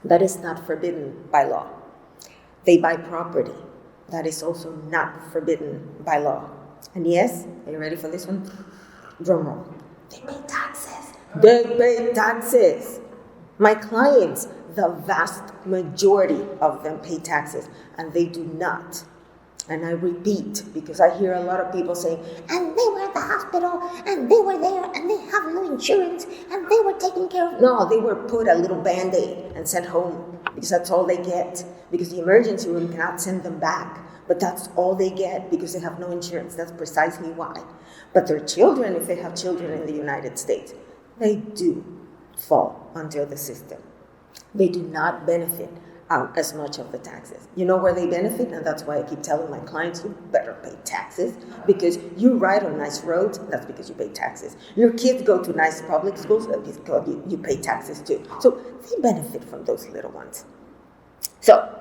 That is not forbidden by law. They buy property. That is also not forbidden by law. And yes, are you ready for this one? Drum roll. They pay taxes. They pay taxes. My clients, the vast majority of them pay taxes, and they do not. And I repeat, because I hear a lot of people saying, and they were at the hospital, and they were there, and they have no insurance, and they were taken care of. No, they were put a little Band-Aid and sent home, because that's all they get. Because the emergency room cannot send them back. But that's all they get, because they have no insurance. That's precisely why. But their children, if they have children in the United States, they do fall under the system. They do not benefit as much of the taxes. You know where they benefit? And that's why I keep telling my clients, you better pay taxes, because you ride on nice roads, that's because you pay taxes. Your kids go to nice public schools, that's because you pay taxes too. So they benefit from those little ones. So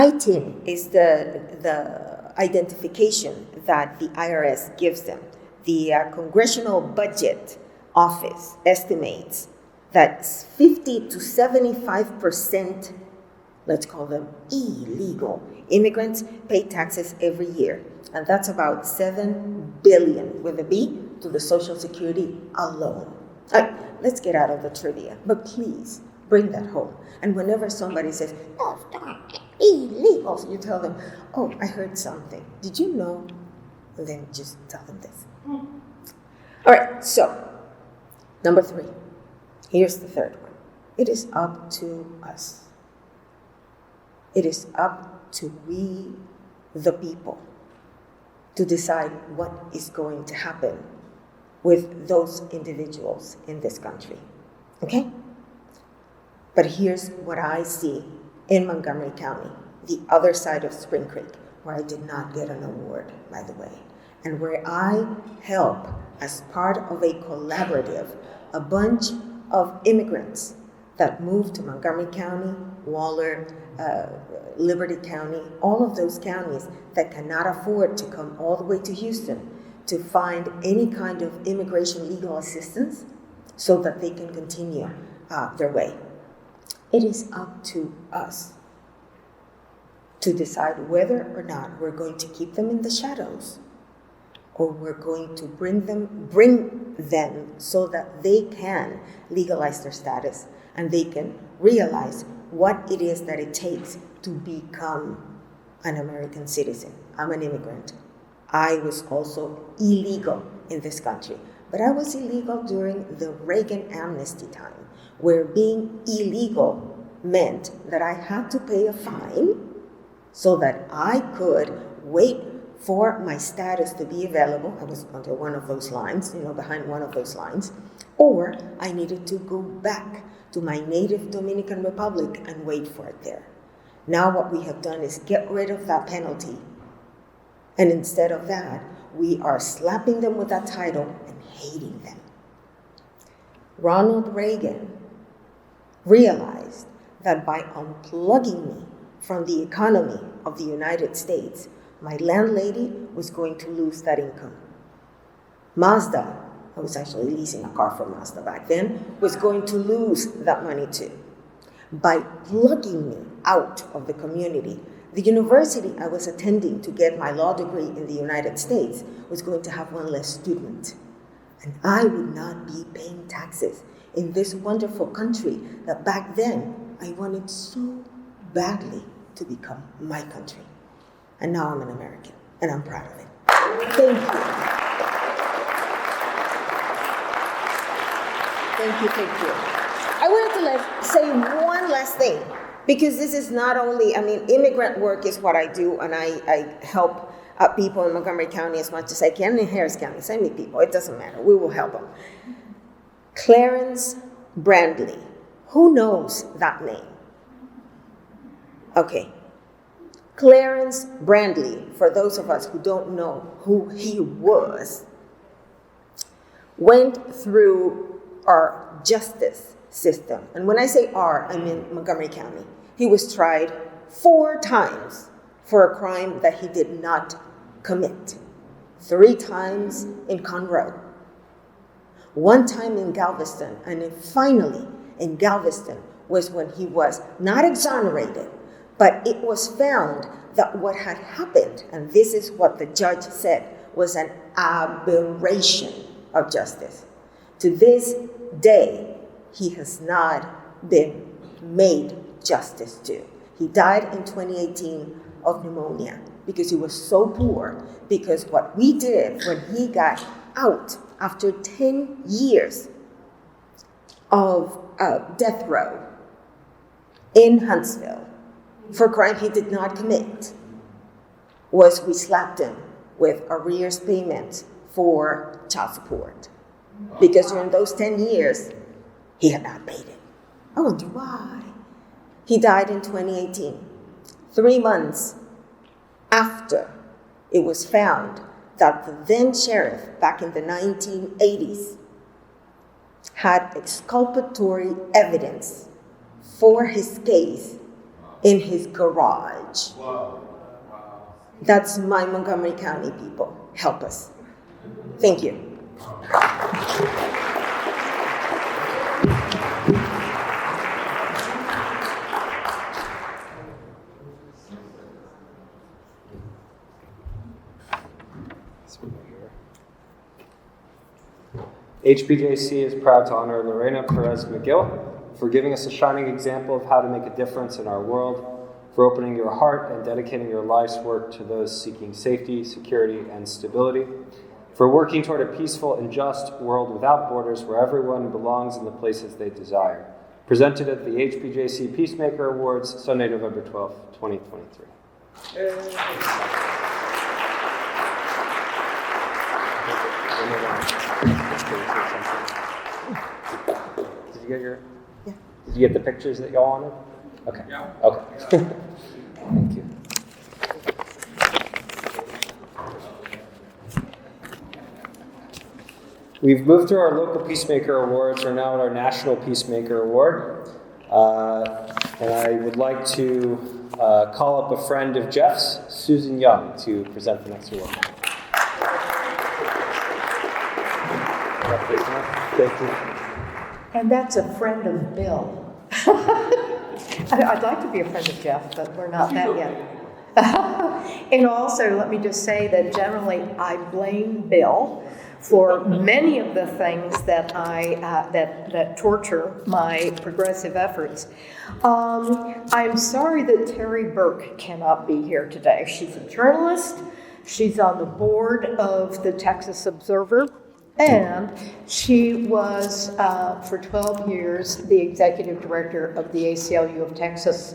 ITIN is the identification that the IRS gives them. The Congressional Budget Office estimates that 50 to 75%, let's call them illegal immigrants, pay taxes every year. And that's about 7 billion with a B to the Social Security alone. All right, let's get out of the trivia, but please bring that home. And whenever somebody says, oh, illegals, you tell them, oh, I heard something. Did you know? And then just tell them this. All right, so number 3. Here's the third one. It is up to us. It is up to we, the people, to decide what is going to happen with those individuals in this country. Okay? But here's what I see in Montgomery County, the other side of Spring Creek, where I did not get an award, by the way, and where I help as part of a collaborative, a bunch of immigrants that moved to Montgomery County, Waller, Liberty County, all of those counties that cannot afford to come all the way to Houston to find any kind of immigration legal assistance so that they can continue their way. It is up to us to decide whether or not we're going to keep them in the shadows or we're going to bring them so that they can legalize their status and they can realize what it is that it takes to become an American citizen. I'm an immigrant. I was also illegal in this country, but I was illegal during the Reagan amnesty time, where being illegal meant that I had to pay a fine so that I could wait for my status to be available. I was under one of those lines, behind one of those lines, or I needed to go back to my native Dominican Republic and wait for it there. Now what we have done is get rid of that penalty, and instead of that, we are slapping them with that title and hating them. Ronald Reagan realized that by unplugging me from the economy of the United States, my landlady was going to lose that income. Mazda, I was actually leasing a car from Mazda back then, was going to lose that money too. By plugging me out of the community, the university I was attending to get my law degree in the United States was going to have one less student. And I would not be paying taxes in this wonderful country that back then I wanted so badly to become my country. And now I'm an American, and I'm proud of it. Thank you. Thank you. I wanted to say one last thing, because this is not only, immigrant work is what I do, and I help people in Montgomery County as much as I can, in Harris County. Send me people, it doesn't matter, we will help them. Clarence Brandley, who knows that name? Okay. Clarence Brandley, for those of us who don't know who he was, went through our justice system. And when I say our, I mean Montgomery County. He was tried 4 times for a crime that he did not commit. 3 times in Conroe. 1 time in Galveston, and then finally in Galveston was when he was not exonerated, but it was found that what had happened, and this is what the judge said, was an aberration of justice. To this day, he has not been made justice to. He died in 2018 of pneumonia because he was so poor, because what we did when he got out after 10 years of death row in Huntsville, for a crime he did not commit, was we slapped him with arrears payment for child support. Because during those 10 years, he had not paid it. I wonder why. He died in 2018, 3 months after it was found that the then sheriff back in the 1980s had exculpatory evidence for his case in his garage. That's my Montgomery County people. Help us. Thank you. HPJC is proud to honor Lorena Perez McGill for giving us a shining example of how to make a difference in our world, for opening your heart and dedicating your life's work to those seeking safety, security, and stability, for working toward a peaceful and just world without borders where everyone belongs in the places they desire. Presented at the HPJC Peacemaker Awards, Sunday, November 12th, 2023. Did you get your? Yeah. Did you get the pictures that y'all wanted? Okay. Yeah. Okay. Thank you. We've moved through our local Peacemaker Awards. We're now at our National Peacemaker Award. And I would like to call up a friend of Jeff's, Susan Young, to present the next award. Thank you. And that's a friend of Bill. I'd like to be a friend of Jeff, but we're not that yet. And also, let me just say that generally I blame Bill for many of the things that that torture my progressive efforts. I'm sorry that Terry Burke cannot be here today. She's a journalist. She's on the board of the Texas Observer. And she was, for 12 years, the executive director of the ACLU of Texas,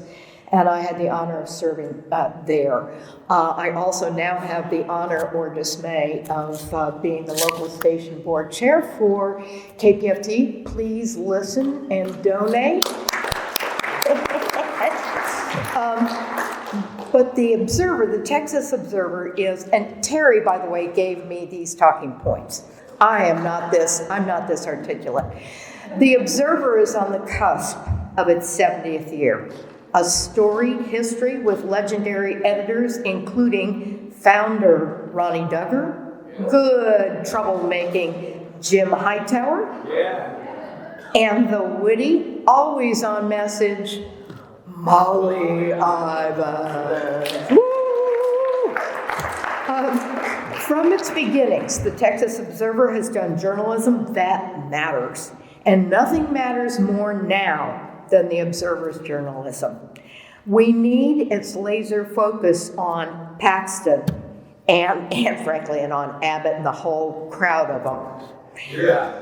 and I had the honor of serving there. I also now have the honor or dismay of being the local station board chair for KPFT. Please listen and donate. But the Observer, the Texas Observer is, and Terry, by the way, gave me these talking points. I'm not this articulate. The Observer is on the cusp of its 70th year. A storied history with legendary editors, including founder Ronnie Duggar, good troublemaking Jim Hightower, and the witty, always on message, Molly Ivins. From its beginnings, the Texas Observer has done journalism that matters. And nothing matters more now than the Observer's journalism. We need its laser focus on Paxton and frankly, and on Abbott and the whole crowd of them. Yeah.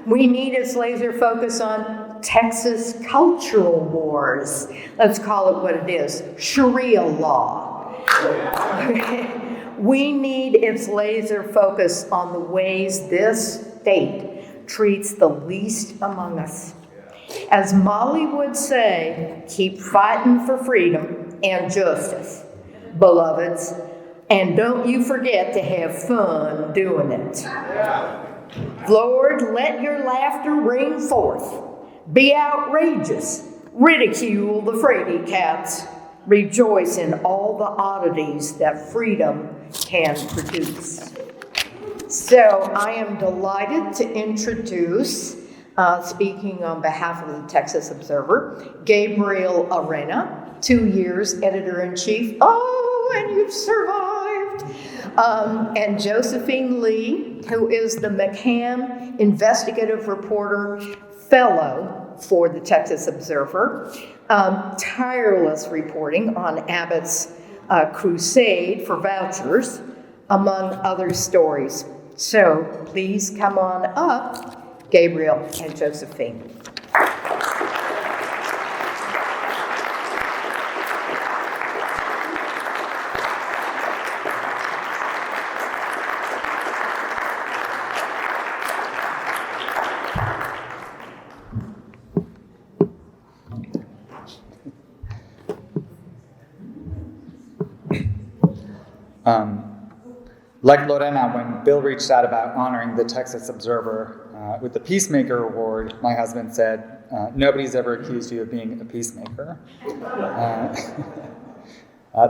We need its laser focus on Texas cultural wars. Let's call it what it is, Sharia law. Yeah. We need its laser focus on the ways this state treats the least among us. As Molly would say, keep fighting for freedom and justice, beloveds, and don't you forget to have fun doing it. Lord, let your laughter ring forth. Be outrageous. Ridicule the fraidy cats. Rejoice in all the oddities that freedom can produce. So I am delighted to introduce, speaking on behalf of the Texas Observer, Gabriel Arena, 2 years editor-in-chief. Oh, and you've survived. And Josephine Lee, who is the McCann Investigative Reporter Fellow for the Texas Observer. Tireless reporting on Abbott's crusade for vouchers, among other stories. So please come on up, Gabriel and Josephine. Like Lorena, when Bill reached out about honoring the Texas Observer with the Peacemaker Award, my husband said, nobody's ever accused you of being a peacemaker.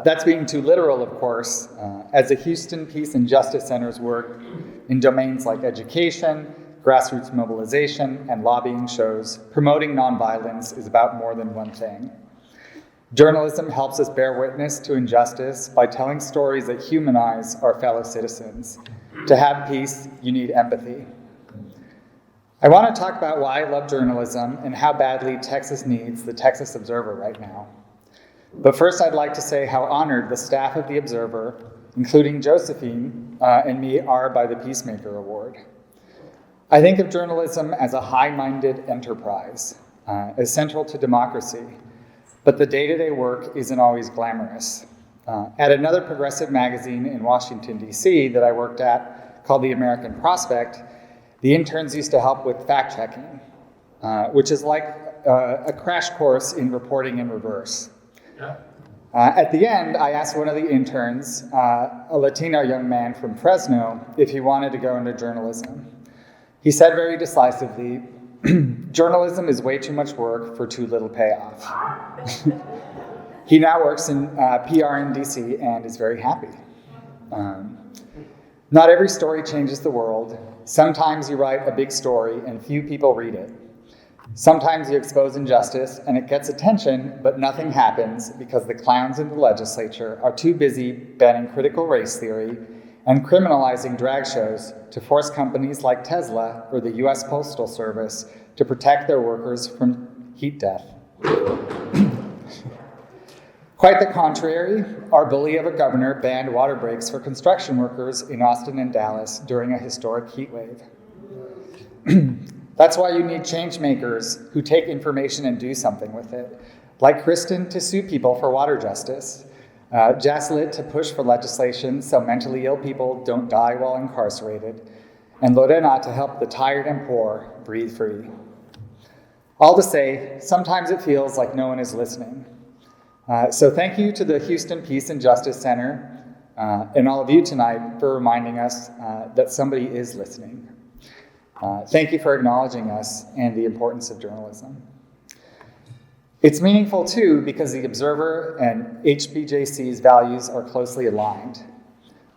That's being too literal, of course, as the Houston Peace and Justice Center's work in domains like education, grassroots mobilization, and lobbying shows, promoting nonviolence is about more than one thing. Journalism helps us bear witness to injustice by telling stories that humanize our fellow citizens. To have peace, you need empathy. I want to talk about why I love journalism and how badly Texas needs the Texas Observer right now. But first, I'd like to say how honored the staff of the Observer, including Josephine and me, are by the Peacemaker Award. I think of journalism as a high-minded enterprise, as central to democracy, but the day-to-day work isn't always glamorous. At another progressive magazine in Washington, D.C. that I worked at, called The American Prospect, the interns used to help with fact-checking, which is like a crash course in reporting in reverse. At the end, I asked one of the interns, a Latino young man from Fresno, if he wanted to go into journalism. He said very decisively, journalism is way too much work for too little payoff. He now works in PR in DC and is very happy. Not every story changes the world. Sometimes you write a big story and few people read it. Sometimes you expose injustice and it gets attention, but nothing happens because the clowns in the legislature are too busy banning critical race theory and criminalizing drag shows to force companies like Tesla or the US Postal Service to protect their workers from heat death. Quite the contrary, our bully of a governor banned water breaks for construction workers in Austin and Dallas during a historic heat wave. That's why you need change makers who take information and do something with it, like Kristen to sue people for water justice, Jaslit to push for legislation so mentally ill people don't die while incarcerated, and Lorena to help the tired and poor breathe free. All to say, sometimes it feels like no one is listening. So thank you to the Houston Peace and Justice Center and all of you tonight for reminding us that somebody is listening. Thank you for acknowledging us and the importance of journalism. It's meaningful too because the Observer and HPJC's values are closely aligned.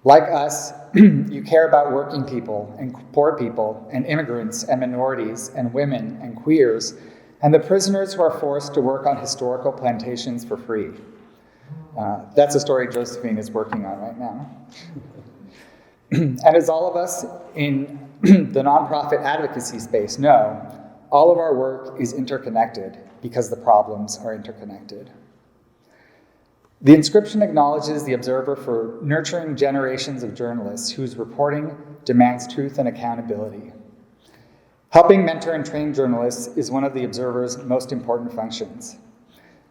Like us, you care about working people and poor people and immigrants and minorities and women and queers and the prisoners who are forced to work on historical plantations for free. That's a story Josephine is working on right now. And as all of us in the nonprofit advocacy space know, all of our work is interconnected because the problems are interconnected. The inscription acknowledges the Observer for nurturing generations of journalists whose reporting demands truth and accountability. Helping mentor and train journalists is one of the Observer's most important functions.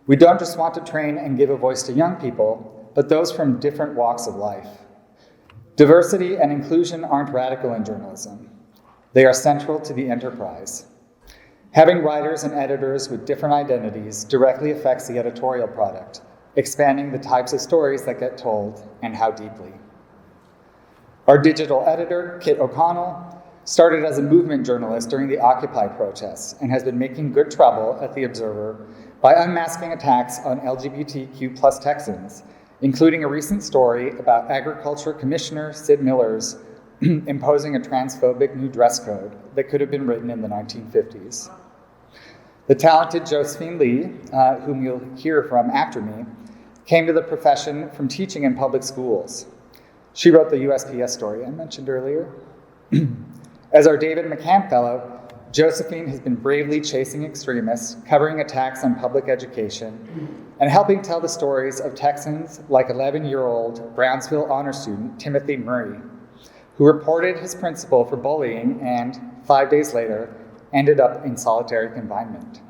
We don't just want to train and give a voice to young people, but those from different walks of life. Diversity and inclusion aren't radical in journalism. They are central to the enterprise. Having writers and editors with different identities directly affects the editorial product, expanding the types of stories that get told and how deeply. Our digital editor, Kit O'Connell, started as a movement journalist during the Occupy protests and has been making good trouble at the Observer by unmasking attacks on LGBTQ+ Texans, including a recent story about Agriculture Commissioner Sid Miller's imposing a transphobic new dress code that could have been written in the 1950s. The talented Josephine Lee, whom you'll hear from after me, came to the profession from teaching in public schools. She wrote the USPS story I mentioned earlier. As our David McCann Fellow, Josephine has been bravely chasing extremists, covering attacks on public education, and helping tell the stories of Texans like 11-year-old Brownsville honor student Timothy Murray, who reported his principal for bullying and, 5 days later, ended up in solitary confinement.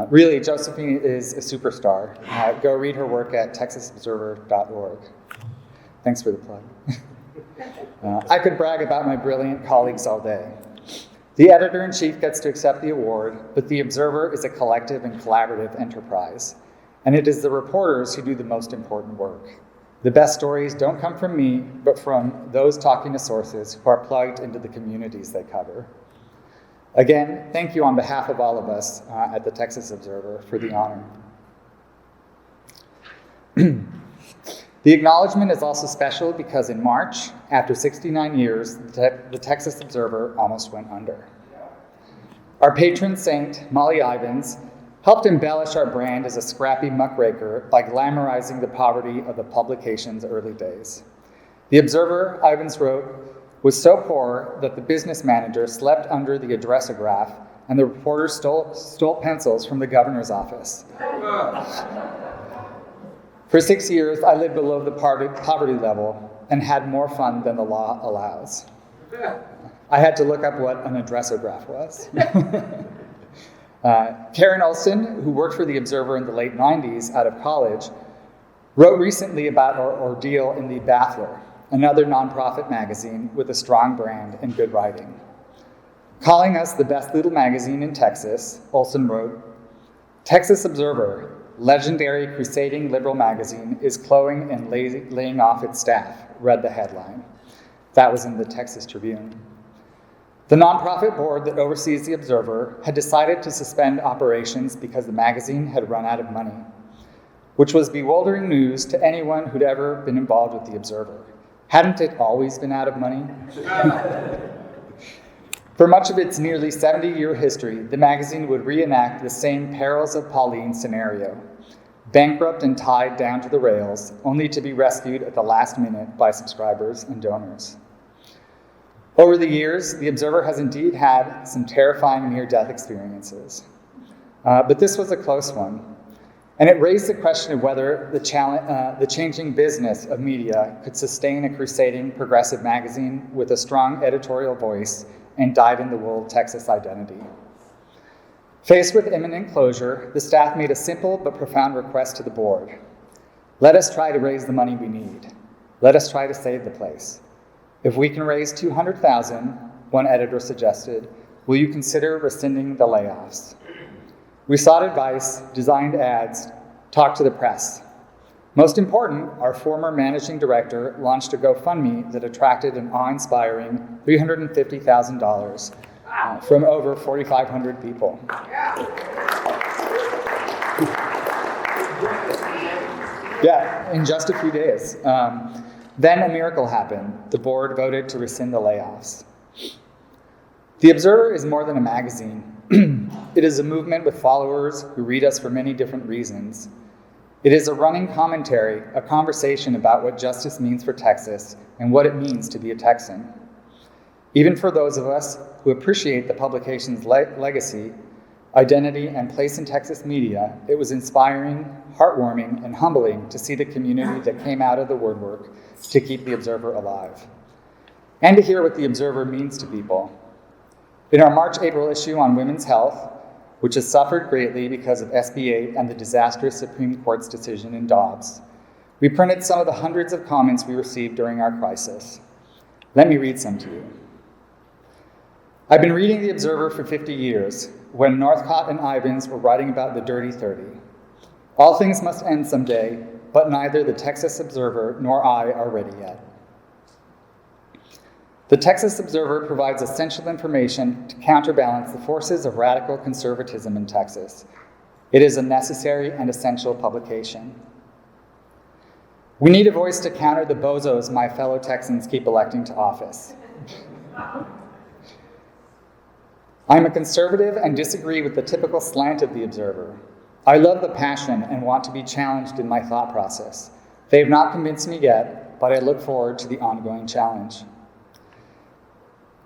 Really, Josephine is a superstar. Go read her work at texasobserver.org. Thanks for the plug. I could brag about my brilliant colleagues all day. The editor-in-chief gets to accept the award, but the Observer is a collective and collaborative enterprise, and it is the reporters who do the most important work. The best stories don't come from me, but from those talking to sources who are plugged into the communities they cover. Again, thank you on behalf of all of us at the Texas Observer for the honor. The acknowledgement is also special because in March, after 69 years, the Texas Observer almost went under. Our patron saint, Molly Ivins, helped embellish our brand as a scrappy muckraker by glamorizing the poverty of the publication's early days. The Observer, Ivins wrote, was so poor that the business manager slept under the addressograph and the reporter stole pencils from the governor's office. For 6 years, I lived below the poverty level and had more fun than the law allows. I had to look up what an addressograph was. Karen Olson, who worked for the Observer in the late 90s out of college, wrote recently about our ordeal in the Bathler, another nonprofit magazine with a strong brand and good writing. Calling us the best little magazine in Texas, Olson wrote, "Texas Observer, legendary crusading liberal magazine, is closing and laying off its staff," read the headline. That was in the Texas Tribune. The nonprofit board that oversees the Observer had decided to suspend operations because the magazine had run out of money, which was bewildering news to anyone who'd ever been involved with the Observer. Hadn't it always been out of money? For much of its nearly 70-year history, the magazine would reenact the same perils of Pauline scenario, bankrupt and tied down to the rails, only to be rescued at the last minute by subscribers and donors. Over the years, the Observer has indeed had some terrifying near-death experiences. But this was a close one. And it raised the question of whether the changing business of media could sustain a crusading progressive magazine with a strong editorial voice and dyed-in-the-wool Texas identity. Faced with imminent closure, the staff made a simple but profound request to the board. Let us try to raise the money we need. Let us try to save the place. If we can raise $200,000, one editor suggested, will you consider rescinding the layoffs? We sought advice, designed ads, talked to the press. Most important, our former managing director launched a GoFundMe that attracted an awe-inspiring $350,000 from over 4,500 people. Yeah, in just a few days. Then a miracle happened. The board voted to rescind the layoffs. The Observer is more than a magazine. It is a movement with followers who read us for many different reasons. It is a running commentary, a conversation about what justice means for Texas and what it means to be a Texan. Even for those of us who appreciate the publication's legacy, identity, and place in Texas media, it was inspiring, heartwarming, and humbling to see the community that came out of the woodwork to keep the Observer alive, and to hear what the Observer means to people. In our March-April issue on women's health, which has suffered greatly because of SB 8 and the disastrous Supreme Court's decision in Dobbs, we printed some of the hundreds of comments we received during our crisis. Let me read some to you. I've been reading the Observer for 50 years, when Northcott and Ivins were writing about the Dirty 30. All things must end someday, but neither the Texas Observer nor I are ready yet. The Texas Observer provides essential information to counterbalance the forces of radical conservatism in Texas. It is a necessary and essential publication. We need a voice to counter the bozos my fellow Texans keep electing to office. I'm a conservative and disagree with the typical slant of the Observer. I love the passion and want to be challenged in my thought process. They have not convinced me yet, but I look forward to the ongoing challenge.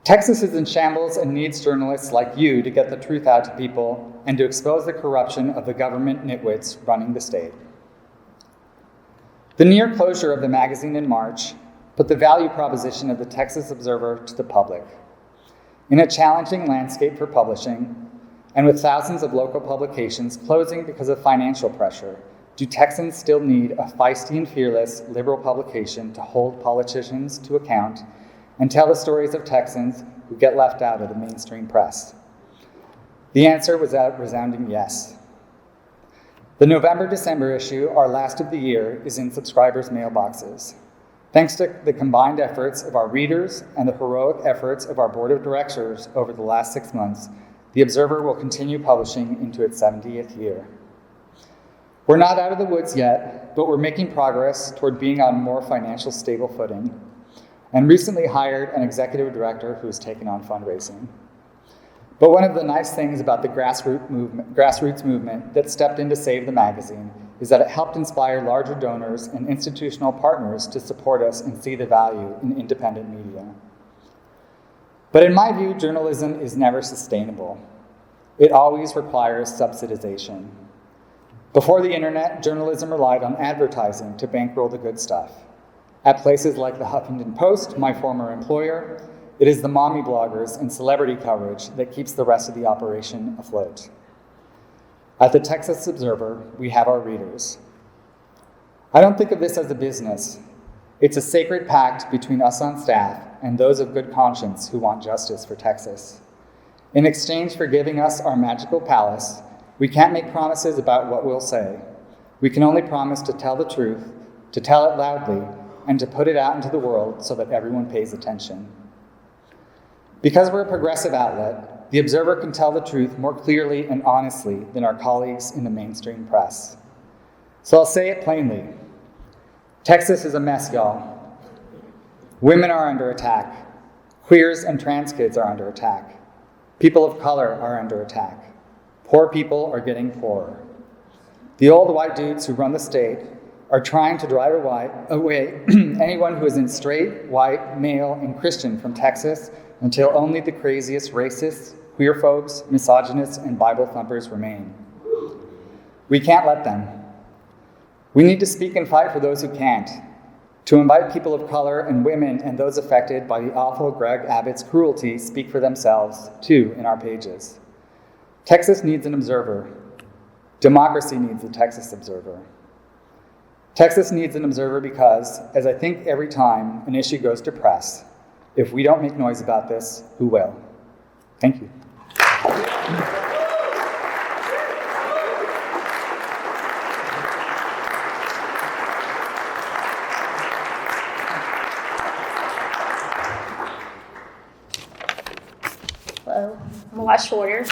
Texas is in shambles and needs journalists like you to get the truth out to people and to expose the corruption of the government nitwits running the state. The near closure of the magazine in March put the value proposition of the Texas Observer to the public. In a challenging landscape for publishing, and with thousands of local publications closing because of financial pressure, do Texans still need a feisty and fearless liberal publication to hold politicians to account and tell the stories of Texans who get left out of the mainstream press? The answer was a resounding yes. The November-December issue, our last of the year, is in subscribers' mailboxes. Thanks to the combined efforts of our readers and the heroic efforts of our board of directors over the last 6 months, The Observer will continue publishing into its 70th year. We're not out of the woods yet, but we're making progress toward being on more financial stable footing, and recently hired an executive director who has taken on fundraising. But one of the nice things about the grassroots movement that stepped in to save the magazine is that it helped inspire larger donors and institutional partners to support us and see the value in independent media. But in my view, journalism is never sustainable. It always requires subsidization. Before the internet, journalism relied on advertising to bankroll the good stuff. At places like the Huffington Post, my former employer, it is the mommy bloggers and celebrity coverage that keeps the rest of the operation afloat. At the Texas Observer, we have our readers. I don't think of this as a business. It's a sacred pact between us on staff and those of good conscience who want justice for Texas. In exchange for giving us our magical palace, we can't make promises about what we'll say. We can only promise to tell the truth, to tell it loudly, and to put it out into the world so that everyone pays attention. Because we're a progressive outlet, The Observer can tell the truth more clearly and honestly than our colleagues in the mainstream press. So I'll say it plainly. Texas is a mess, y'all. Women are under attack. Queers and trans kids are under attack. People of color are under attack. Poor people are getting poorer. The old white dudes who run the state are trying to drive away anyone who isn't straight, white, male, and Christian from Texas until only the craziest racists, queerphobes, misogynists, and Bible thumpers remain. We can't let them. We need to speak and fight for those who can't, to invite people of color and women and those affected by the awful Greg Abbott's cruelty speak for themselves, too, in our pages. Texas needs an observer. Democracy needs a Texas Observer. Texas needs an observer because, as I think every time an issue goes to press, if we don't make noise about this, who will? Thank you. Hello, I'm a lot shorter.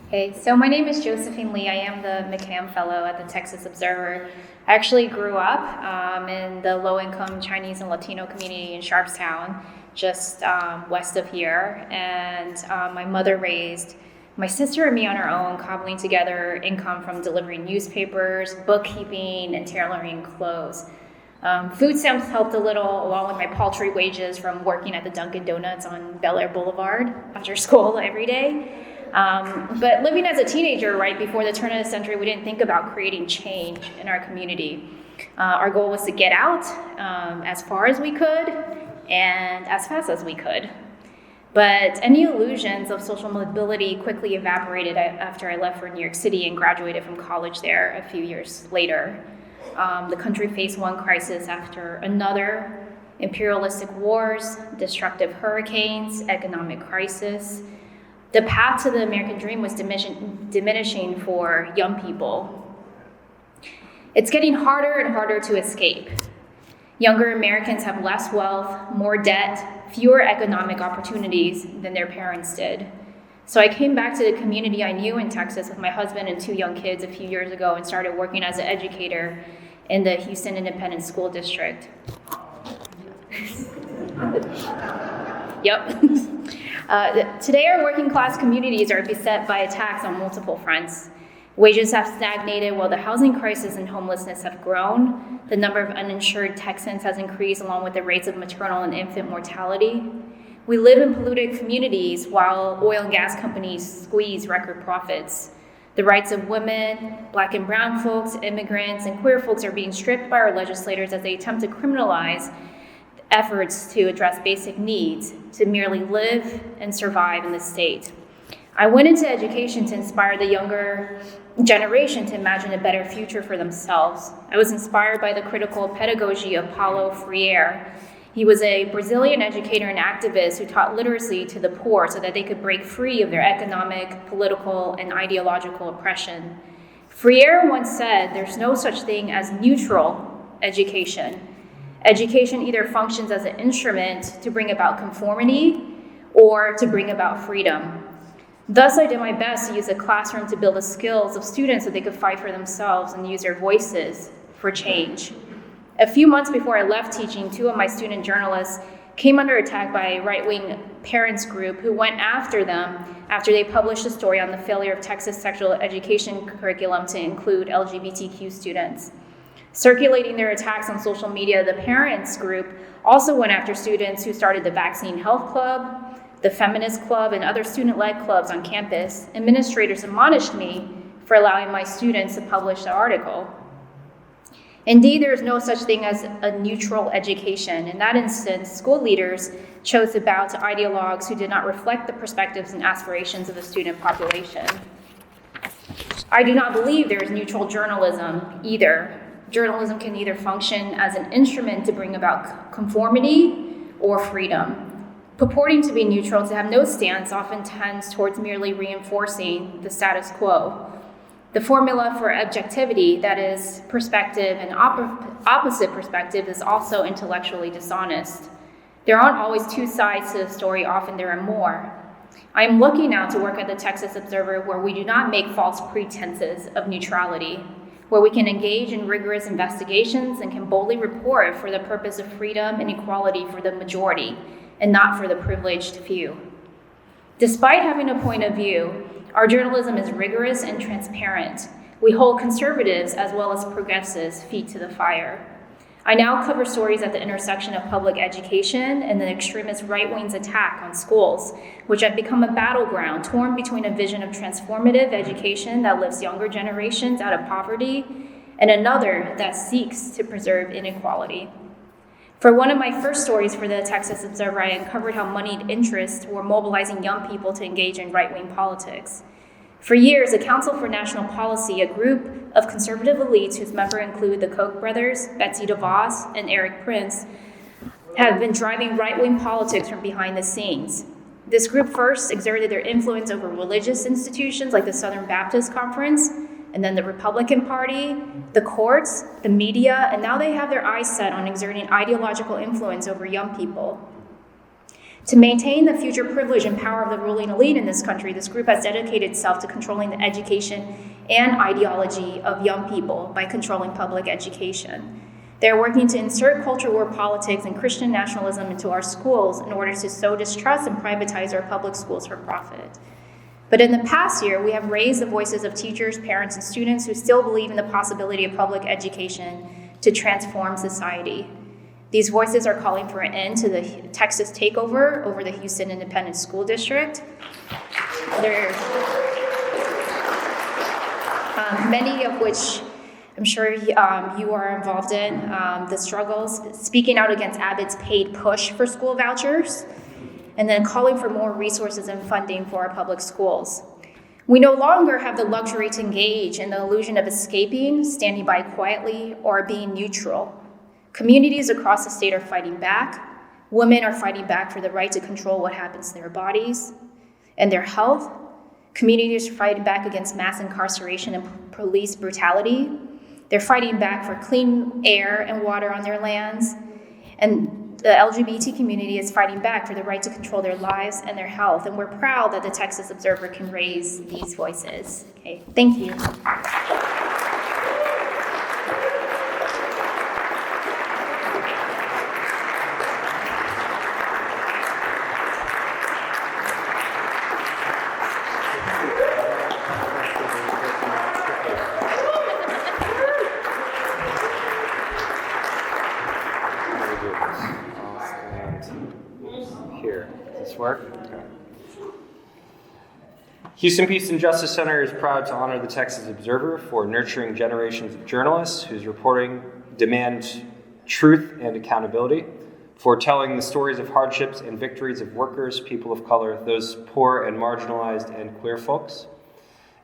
Hey, so my name is Josephine Lee. I am the McCann Fellow at the Texas Observer. I actually grew up in the low-income Chinese and Latino community in Sharpstown, just west of here. And my mother raised my sister and me on our own, cobbling together income from delivering newspapers, bookkeeping, and tailoring clothes. Food stamps helped a little, along with my paltry wages from working at the Dunkin' Donuts on Bel Air Boulevard after school every day. But living as a teenager, right before the turn of the century, we didn't think about creating change in our community. Our goal was to get out as far as we could and as fast as we could. But any illusions of social mobility quickly evaporated after I left for New York City and graduated from college there a few years later. The country faced one crisis after another: imperialistic wars, destructive hurricanes, economic crisis. The path to the American dream was diminishing for young people. It's getting harder and harder to escape. Younger Americans have less wealth, more debt, fewer economic opportunities than their parents did. So I came back to the community I knew in Texas with my husband and 2 young kids a few years ago and started working as an educator in the Houston Independent School District. Yep. Today, our working class communities are beset by attacks on multiple fronts. Wages have stagnated while the housing crisis and homelessness have grown. The number of uninsured Texans has increased along with the rates of maternal and infant mortality. We live in polluted communities while oil and gas companies squeeze record profits. The rights of women, Black and brown folks, immigrants, and queer folks are being stripped by our legislators as they attempt to criminalize efforts to address basic needs, to merely live and survive in the state. I went into education to inspire the younger generation to imagine a better future for themselves. I was inspired by the critical pedagogy of Paulo Freire. He was a Brazilian educator and activist who taught literacy to the poor so that they could break free of their economic, political, and ideological oppression. Freire once said, "There's no such thing as neutral education. Education either functions as an instrument to bring about conformity or to bring about freedom. Thus, I did my best to use the classroom to build the skills of students so they could fight for themselves and use their voices for change. A few months before I left teaching, 2 of my student journalists came under attack by a right-wing parents group who went after them after they published a story on the failure of Texas sexual education curriculum to include LGBTQ students. Circulating their attacks on social media, the parents group also went after students who started the Vaccine Health Club, the Feminist Club, and other student-led clubs on campus. Administrators admonished me for allowing my students to publish the article. Indeed, there is no such thing as a neutral education. In that instance, school leaders chose to bow to ideologues who did not reflect the perspectives and aspirations of the student population. I do not believe there is neutral journalism either. Journalism can either function as an instrument to bring about conformity or freedom. Purporting to be neutral, to have no stance, often tends towards merely reinforcing the status quo. The formula for objectivity, that is, perspective and opposite perspective, is also intellectually dishonest. There aren't always 2 sides to the story, often there are more. I am lucky now to work at the Texas Observer, where we do not make false pretenses of neutrality, where we can engage in rigorous investigations and can boldly report for the purpose of freedom and equality for the majority, and not for the privileged few. Despite having a point of view, our journalism is rigorous and transparent. We hold conservatives as well as progressives' feet to the fire. I now cover stories at the intersection of public education and the extremist right-wing's attack on schools, which have become a battleground torn between a vision of transformative education that lifts younger generations out of poverty and another that seeks to preserve inequality. For one of my first stories for the Texas Observer, I uncovered how moneyed interests were mobilizing young people to engage in right-wing politics. For years, the Council for National Policy, a group of conservative elites whose members include the Koch brothers, Betsy DeVos, and Eric Prince, have been driving right-wing politics from behind the scenes. This group first exerted their influence over religious institutions like the Southern Baptist Conference, and then the Republican Party, the courts, the media, and now they have their eyes set on exerting ideological influence over young people. To maintain the future privilege and power of the ruling elite in this country, this group has dedicated itself to controlling the education and ideology of young people by controlling public education. They're working to insert culture war politics and Christian nationalism into our schools in order to sow distrust and privatize our public schools for profit. But in the past year, we have raised the voices of teachers, parents, and students who still believe in the possibility of public education to transform society. These voices are calling for an end to the Texas takeover over the Houston Independent School District. Many of which I'm sure you are involved in, the struggles, speaking out against Abbott's paid push for school vouchers, and then calling for more resources and funding for our public schools. We no longer have the luxury to engage in the illusion of escaping, standing by quietly, or being neutral. Communities across the state are fighting back. Women are fighting back for the right to control what happens to their bodies and their health. Communities are fighting back against mass incarceration and police brutality. They're fighting back for clean air and water on their lands. And the LGBT community is fighting back for the right to control their lives and their health. And we're proud that the Texas Observer can raise these voices. Okay, thank you. Houston Peace and Justice Center is proud to honor the Texas Observer for nurturing generations of journalists whose reporting demand truth and accountability, for telling the stories of hardships and victories of workers, people of color, those poor and marginalized and queer folks,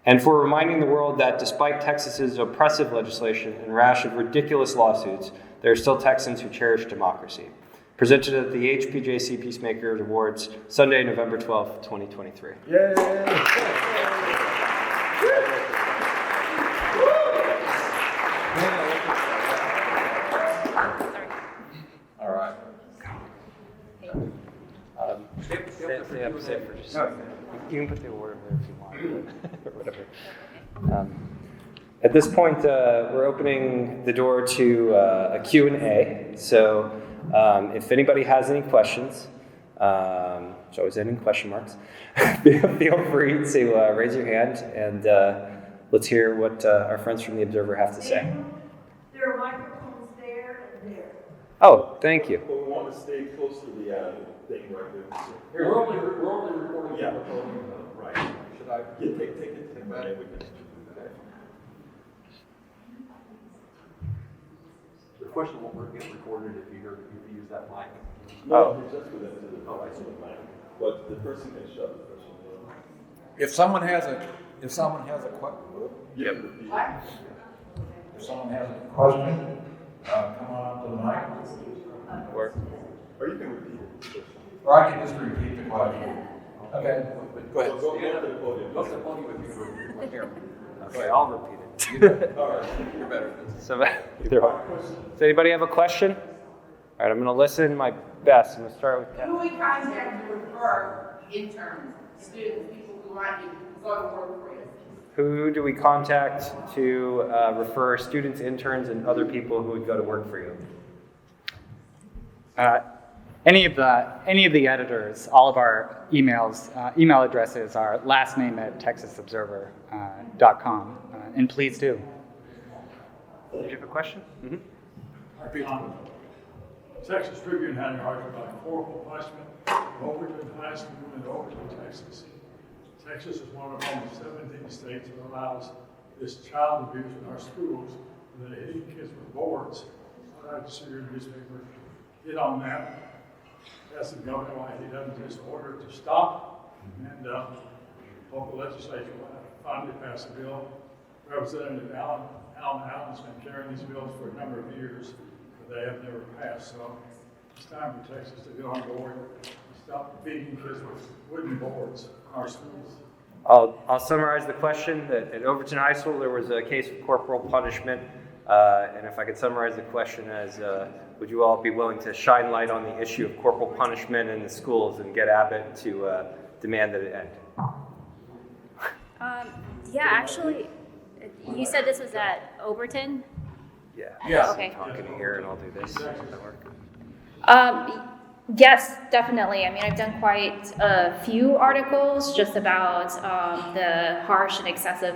and for reminding the world that despite Texas's oppressive legislation and rash of ridiculous lawsuits, there are still Texans who cherish democracy. Presented at the HPJC Peacemaker Awards, Sunday, November 12th, 2023. Yay! sit for just a second. You can put the award over there if you want, or whatever. At this point, we're opening the door to a Q&A. So if anybody has any questions, which always end in question marks, feel free to raise your hand, and let's hear what our friends from the Observer have to say. There are microphones there and there. Oh, thank you. But we want to stay close to the thing right there. We're only recording. Yeah, right. Should I take it to the back? The question won't get recorded if you use that mic. No, just for them to the mic. But the person can shut the person. If someone has a question, if someone has a question, come on up to the mic. Or you can repeat it. Or I can just repeat the question. Okay. Go ahead. Go to the podium. Go to the podium if you're here. Okay, I'll repeat it. All right, you're better. So, either one. Does anybody have a question? All right, I'm going to listen my best. I'm going to start with Ken. Who we contact to refer interns, students, people who want to go to work for us? Who do we contact to refer students, interns, and other people who would go to work for you? Any of the editors, all of our email addresses are lastname@texasobserver.com, and please do. Did you have a question? Mm-hmm. Texas Tribune had an article about corporal punishment in Overton High School in Overton, Texas. Texas is one of only 17 states that allows this child abuse in our schools, and they're hitting kids with boards. I'd like to see your newspaper get on that. That's the governor why he doesn't just order it to stop, and hope the legislature will finally pass a bill. Representative Allen's been carrying these bills for a number of years, but they have never passed. So it's time for Texas to get on board and stop beating kids with wooden boards in our schools. I'll summarize the question. That at Overton High School, there was a case of corporal punishment. And if I could summarize the question as, would you all be willing to shine light on the issue of corporal punishment in the schools and get Abbott to demand that it end? Yeah, actually, you said this was at Overton? Yeah. Yes. Okay. Talking here, and I'll do this. Does that work? Yes, definitely. I mean, I've done quite a few articles just about the harsh and excessive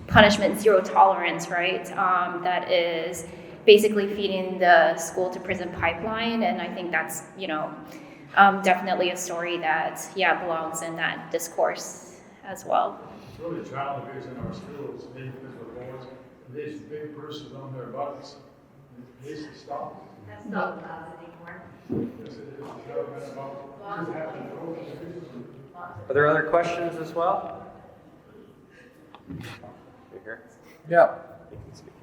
punishment, zero tolerance, right? That is basically feeding the school to prison pipeline, and I think that's definitely a story that belongs in that discourse as well. It's really child abuse in our schools, being kids with boards, and these big purses on their butts. It needs to stop. That's not allowed anymore. Yes, it is. Are there other questions as well? You're here? Yeah. You can speak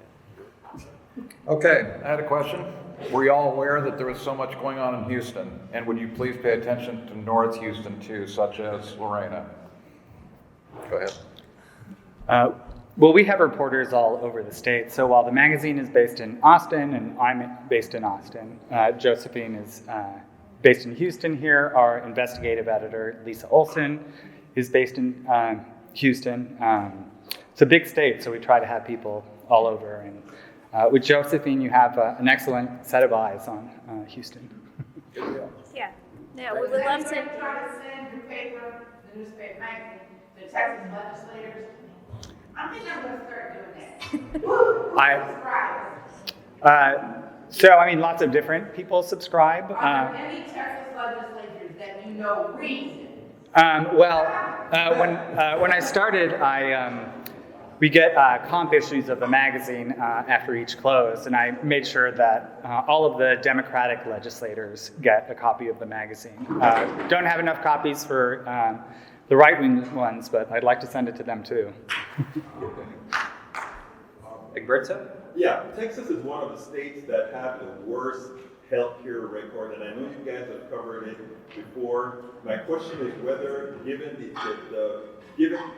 in. Okay, I had a question. Were you all aware that there was so much going on in Houston? And would you please pay attention to North Houston too, such as Lorena? Go ahead. Well, we have reporters all over the state. So while the magazine is based in Austin and I'm based in Austin, Josephine is based in Houston here. Our investigative editor, Lisa Olson, is based in Houston. It's a big state, so we try to have people all over. And with Josephine, you have an excellent set of eyes on Houston. Yeah, we would love to. Try to send your paper, the newspaper magazine, to Texas legislators. I think I'm going to start doing that. So, I mean, lots of different people subscribe. Are there any Texas legislators that you know read? When I started, we get comp issues of the magazine after each close, and I made sure that all of the Democratic legislators get a copy of the magazine. Don't have enough copies for the right-wing ones, but I'd like to send it to them too. Egberto? Yeah, Texas is one of the states that have the worst healthcare record, and I know you guys have covered it before. My question is whether, given given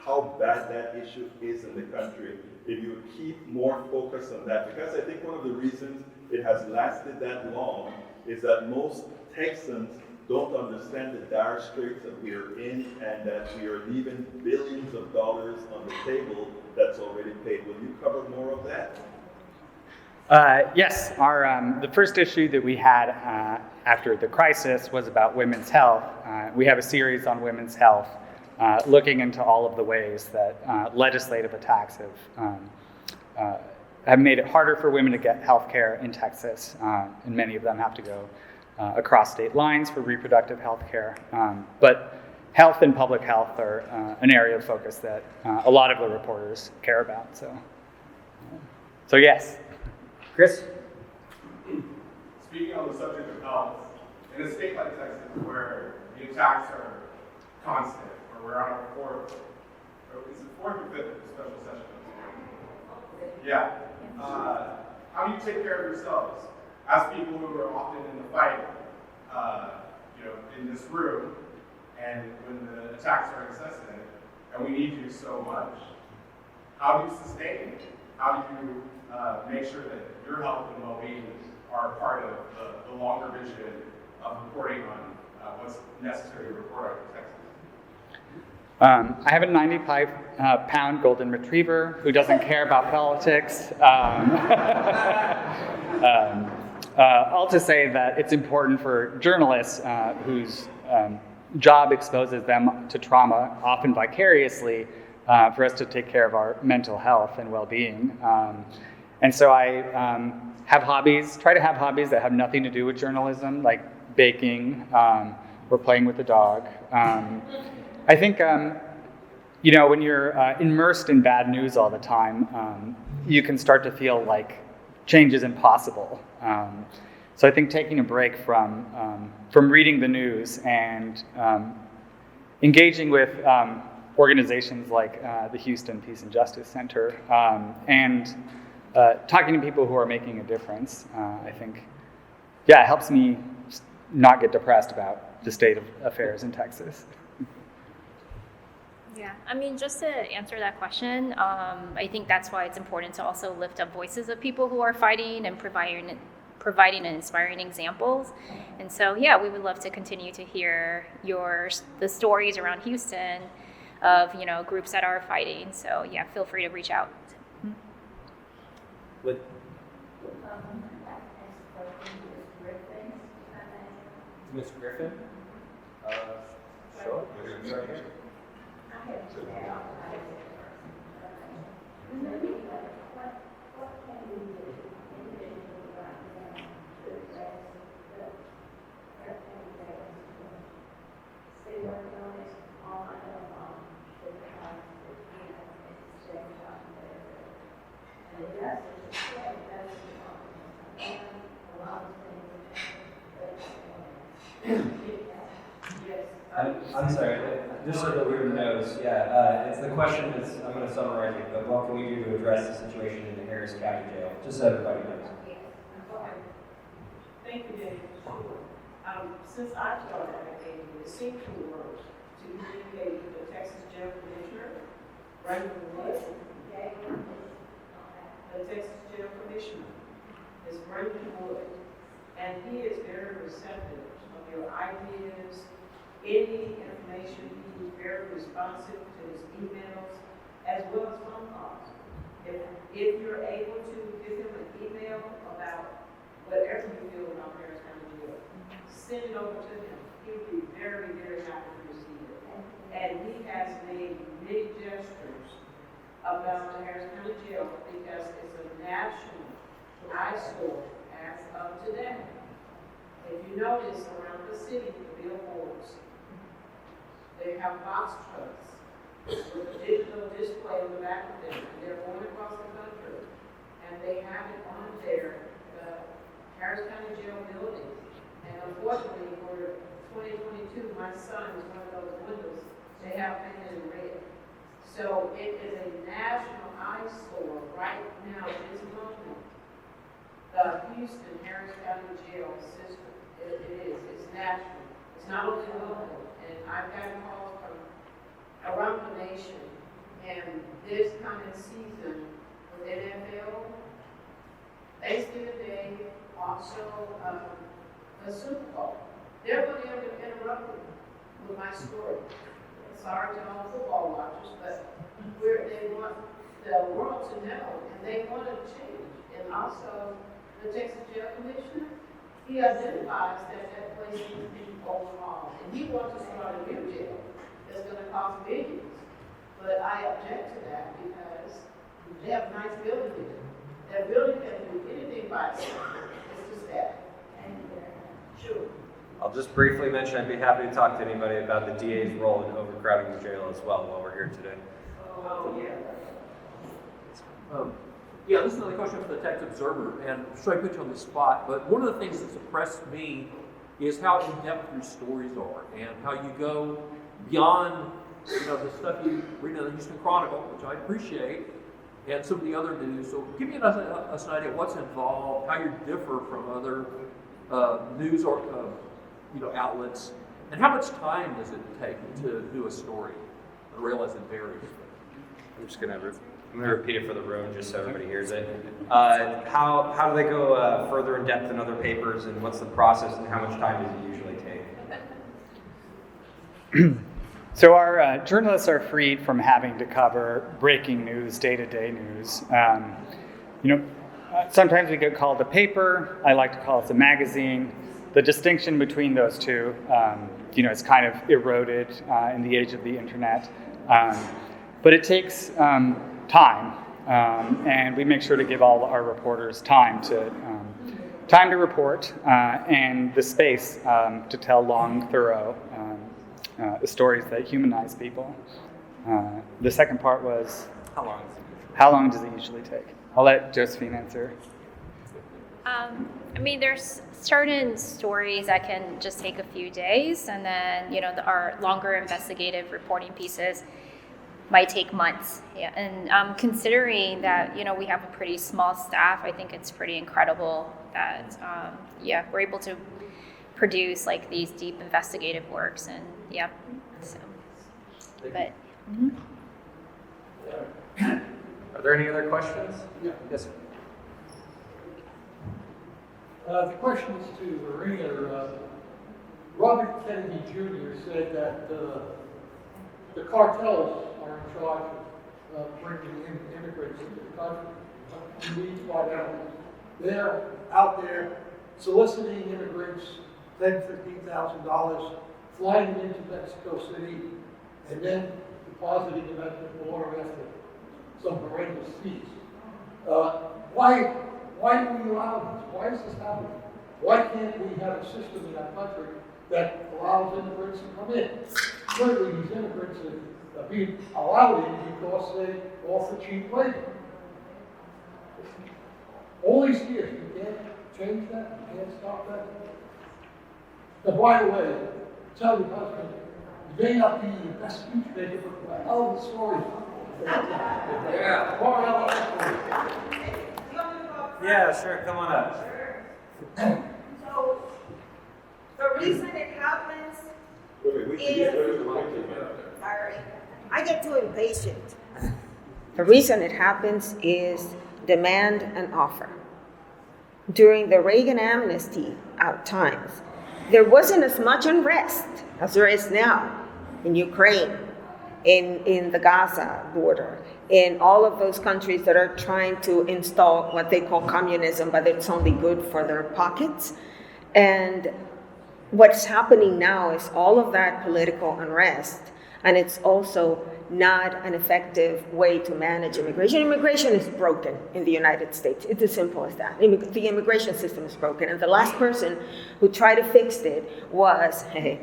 how bad that issue is in the country, if you would keep more focus on that, because I think one of the reasons it has lasted that long is that most Texans don't understand the dire straits that we are in and that we are leaving billions of dollars on the table that's already paid. Will you cover more of that? Yes, the first issue that we had after the crisis was about women's health. We have a series on women's health, looking into all of the ways that legislative attacks have made it harder for women to get health care in Texas, and many of them have to go across state lines for reproductive health care. But health and public health are an area of focus that a lot of the reporters care about. So yes. Chris? Speaking on the subject of health, in a state like Texas where the attacks are constant, where we're on our fourth or fifth special session? Yeah. How do you take care of yourselves as people who are often in the fight, in this room, and when the attacks are incessant, and we need you so much? How do you sustain it? How do you make sure that your health and well-being are part of the longer vision of reporting on what's necessary to report on Texas? I have a 95-pound golden retriever who doesn't care about politics. All to say that it's important for journalists whose job exposes them to trauma, often vicariously, for us to take care of our mental health and well-being. And so I have hobbies, try to have hobbies that have nothing to do with journalism, like baking or playing with the dog. I think, when you're immersed in bad news all the time, you can start to feel like change is impossible. So I think taking a break from reading the news and engaging with organizations like the Houston Peace and Justice Center and talking to people who are making a difference, I think, it helps me not get depressed about the state of affairs in Texas. Yeah, just to answer that question, I think that's why it's important to also lift up voices of people who are fighting and providing and inspiring examples. And so, we would love to continue to hear the stories around Houston of, groups that are fighting. So, feel free to reach out. With Ms. Griffin? Sure. I'm sorry, just so that everyone knows, it's the question is, I'm going to summarize it, but what can we do to address the situation in the Harris County Jail? Just so everybody knows. Thank you, Dave. Since I started advocating, it seemed to work to communicate with the Texas Jail Commissioner, Brandon Wood, the Texas Jail Commissioner is Brandon Wood, and he is very receptive of your ideas, any information. He's very responsive to his emails as well as phone calls. If you're able to give him an email about whatever you feel about Harris County Jail, send it over to him. He would be very, very happy to receive it. And he has made many gestures about the Harris County Jail because it's a national eyesore as of today. If you notice around the city, the billboards, they have box trucks with a digital display on the back of them, and they're going across the country, and they have it on there, the Harris County Jail building. And unfortunately, for 2022, my son is one of those windows, they have painted in red. So it is a national eyesore right now, this moment. The Houston Harris County Jail system, it is, it's national. It's not only local. And I've gotten calls from around the nation, and this coming season with NFL, Thanksgiving Day, also the Super Bowl. they're going to interrupt me with my story. Sorry to all football watchers, but they want the world to know, and they want to change. And also, the Texas Jail Commissioner, he identifies that place needs to be overhauled, and he wants to start a new jail that's going to cost billions. But I object to that because they have a nice building here. That building can do anything by itself. It's just that. Sure. I'll just briefly mention I'd be happy to talk to anybody about the DA's role in overcrowding the jail as well while we're here today. Oh, yeah. Yeah, this is another question for the Texas Observer, and sorry to put you on the spot, but one of the things that's impressed me is how in-depth your stories are, and how you go beyond, the stuff you read in the Houston Chronicle, which I appreciate, and some of the other news. So give me us an idea of what's involved, how you differ from other news or outlets, and how much time does it take to do a story? I realize it varies. I'm just going to repeat it for the room just so everybody hears it. How do they go further in depth than other papers, and what's the process, and how much time does it usually take? So our journalists are freed from having to cover breaking news, day-to-day news. Sometimes we get called a paper. I like to call us a magazine. The distinction between those two, is kind of eroded in the age of the internet. But it takes time, and we make sure to give all our reporters time to report and the space to tell long, thorough stories that humanize people. The second part was how long does it usually take? I'll let Josephine answer. There's certain stories that can just take a few days, and then our longer investigative reporting pieces might take months. Yeah, and considering that we have a pretty small staff, I think it's pretty incredible that we're able to produce like these deep investigative works, and but. Mm-hmm. Are there any other questions? Yeah. Yes, sir. The question is to Lorena. Robert Kennedy Jr. said that the cartels are in charge of bringing in immigrants into the country. We find out they're out there soliciting immigrants, $10,000, $15,000, flying them into Mexico City, and then depositing them at the border after some horrendous fees. Why do we allow this? Why is this happening? Why can't we have a system in our country that allows immigrants to come in? Certainly these immigrants are being allowed in because they offer cheap labor. All these years, you can't change that, you can't stop that. And by the way, tell your husband, you may not be the best speech maker, but tell the story. Yeah. Yeah, sure, come on up. So, the reason it happens is, I get too impatient. The reason it happens is demand and offer. During the Reagan amnesty times, there wasn't as much unrest as there is now in Ukraine, in the Gaza border, in all of those countries that are trying to install what they call communism, but it's only good for their pockets. And what's happening now is all of that political unrest, and it's also not an effective way to manage immigration. Immigration is broken in the United States. It's as simple as that. The immigration system is broken, and the last person who tried to fix it was a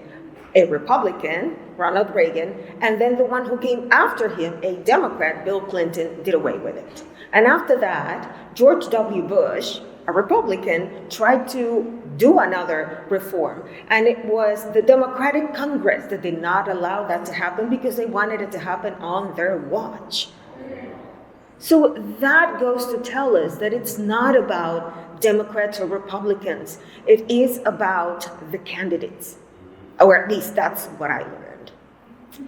Republican, Ronald Reagan, and then the one who came after him, a Democrat, Bill Clinton, did away with it. And after that, George W. Bush, a Republican, tried to do another reform. And it was the Democratic Congress that did not allow that to happen because they wanted it to happen on their watch. So that goes to tell us that it's not about Democrats or Republicans. It is about the candidates. Or at least that's what I learned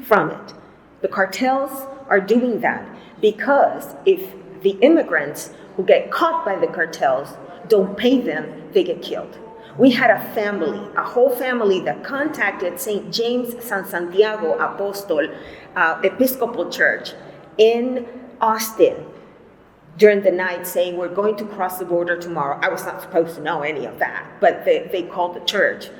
from it. The cartels are doing that because if the immigrants who get caught by the cartels don't pay them, they get killed. We had a family, a whole family that contacted St. James San Santiago Apostol Episcopal Church in Austin during the night saying, we're going to cross the border tomorrow. I was not supposed to know any of that, but they called the church.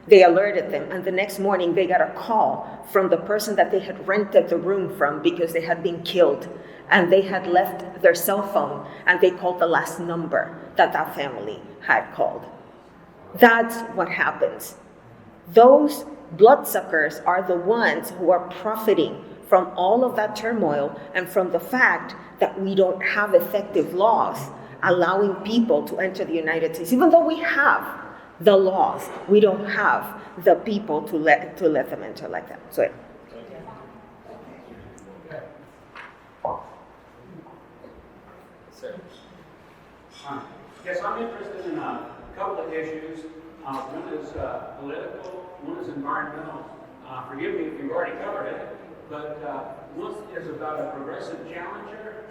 They alerted them, and the next morning they got a call from the person that they had rented the room from because they had been killed, and they had left their cell phone, and they called the last number that that family had called. That's what happens. Those bloodsuckers are the ones who are profiting from all of that turmoil and from the fact that we don't have effective laws allowing people to enter the United States. Even though we have the laws, we don't have the people to let them enter like that. So, yes, I'm interested in a couple of issues. One is political, one is environmental. Forgive me if you've already covered it, but one is about a progressive challenger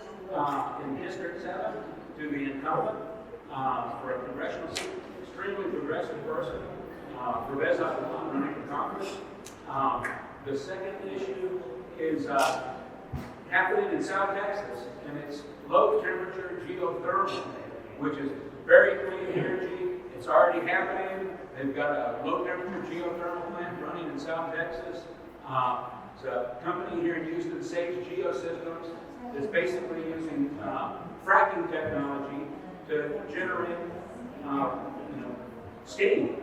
in District 7 to the incumbent for a congressional seat, extremely progressive person, Pervez Abdullah running for Congress. The second issue is happening in South Texas, and it's low temperature geothermal, which is very clean energy. It's already happening. They've got a low temperature geothermal plant running in South Texas. It's a company here in Houston, Sage Geosystems, that's basically using fracking technology to generate steam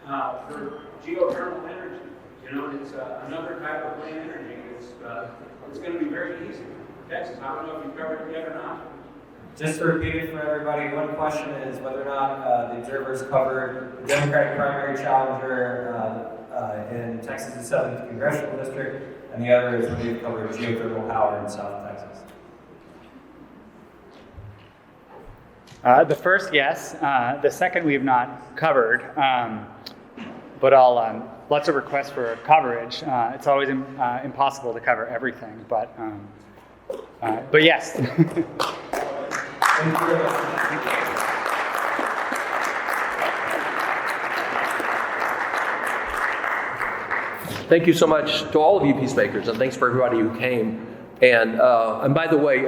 for geothermal energy. And it's another type of clean energy. It's going to be very easy. Texas, I don't know if you've covered it yet or not. Just to repeat it for everybody, one question is whether or not the observers covered the Democratic primary challenger in Texas' 7th Congressional District, and the other is whether you've covered geothermal power in South Texas. The first, yes. The second, we have not covered, but I'll lots of requests for coverage. It's always impossible to cover everything, but yes. Thank you very much. Thank you so much to all of you Peacemakers, and thanks for everybody who came. And by the way,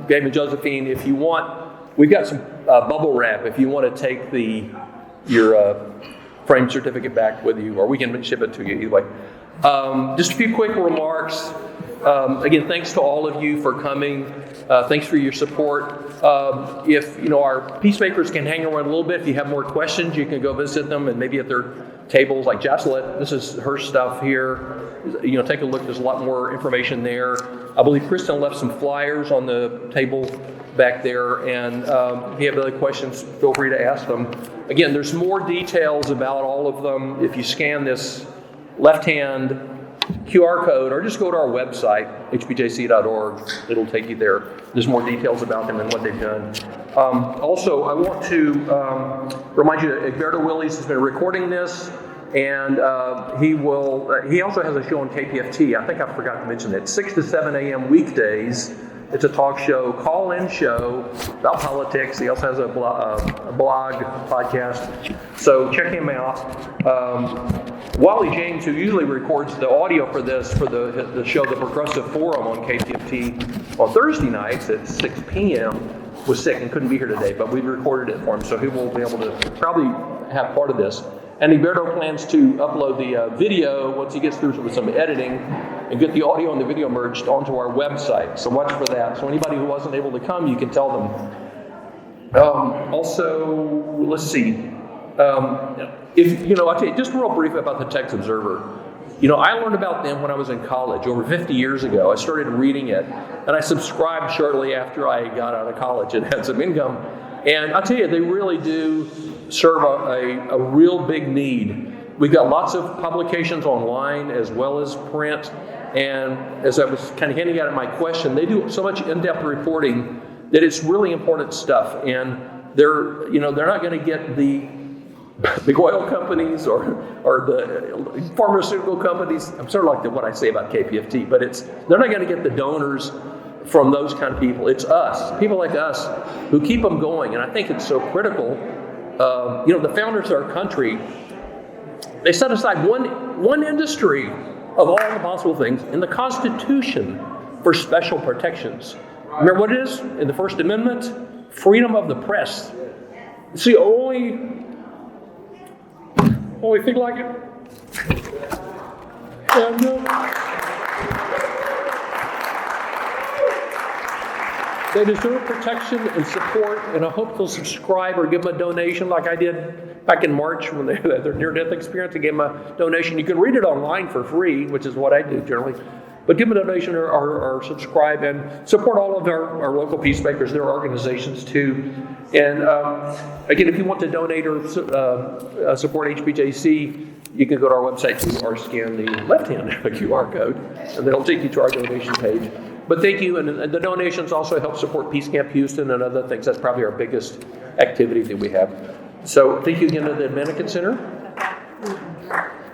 Gabe and Josephine, if you want, we've got some bubble wrap if you want to take your frame certificate back with you, or we can ship it to you either way. Just a few quick remarks. Again, thanks to all of you for coming. Thanks for your support. If our Peacemakers can hang around a little bit, if you have more questions, you can go visit them, and maybe at their tables, like Jacelet, this is her stuff here. Take a look. There's a lot more information there. I believe Kristen left some flyers on the table back there, and if you have other questions, feel free to ask them. Again, there's more details about all of them if you scan this left-hand QR code, or just go to our website, hpjc.org. It'll take you there. There's more details about them and what they've done. Also, I want to remind you that Egberto Willies has been recording this, and he also has a show on KPFT. I think I forgot to mention it. 6 to 7 a.m. weekdays. It's a talk show, call-in show about politics. He also has a blog podcast. So check him out. Wally James, who usually records the audio for this, for the show, The Progressive Forum on KPFT on Thursday nights at 6 p.m., was sick and couldn't be here today, but we recorded it for him, so he will be able to probably have part of this. And Egberto plans to upload the video once he gets through with some editing and get the audio and the video merged onto our website. So watch for that. So anybody who wasn't able to come, you can tell them. Also, let's see. I'll tell you just real brief about the Texas Observer. I learned about them when I was in college over 50 years ago. I started reading it, and I subscribed shortly after I got out of college and had some income. And I'll tell you, they really do serve a real big need. We've got lots of publications online as well as print. And as I was kind of hinting at in my question, they do so much in-depth reporting that it's really important stuff. And they're not going to get the big oil companies or the pharmaceutical companies. I'm sort of like what I say about KPFT, but they're not going to get the donors from those kind of people. It's us, people like us, who keep them going. And I think it's so critical the founders of our country, they set aside one industry of all the possible things in the Constitution for special protections. Remember what it is in the First Amendment? Freedom of the press. It's the only thing like it. And, they deserve protection and support, and I hope they'll subscribe or give them a donation like I did back in March when they had their near-death experience. I gave them a donation. You can read it online for free, which is what I do generally. But give them a donation or subscribe and support all of our local peacemakers, their organizations too. And again, if you want to donate or support HPJC, you can go to our website or scan the left-hand QR code, and that'll take you to our donation page. But thank you, and the donations also help support Peace Camp Houston and other things. That's probably our biggest activity that we have. So thank you again to the Dominican Center.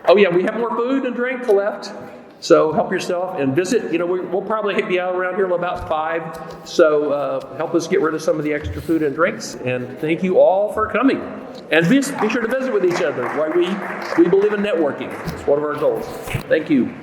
Oh yeah, we have more food and drink left. So help yourself and visit. We'll probably be out around here till about 5. So help us get rid of some of the extra food and drinks. And thank you all for coming. And be sure to visit with each other. Right? We believe in networking. It's one of our goals. Thank you.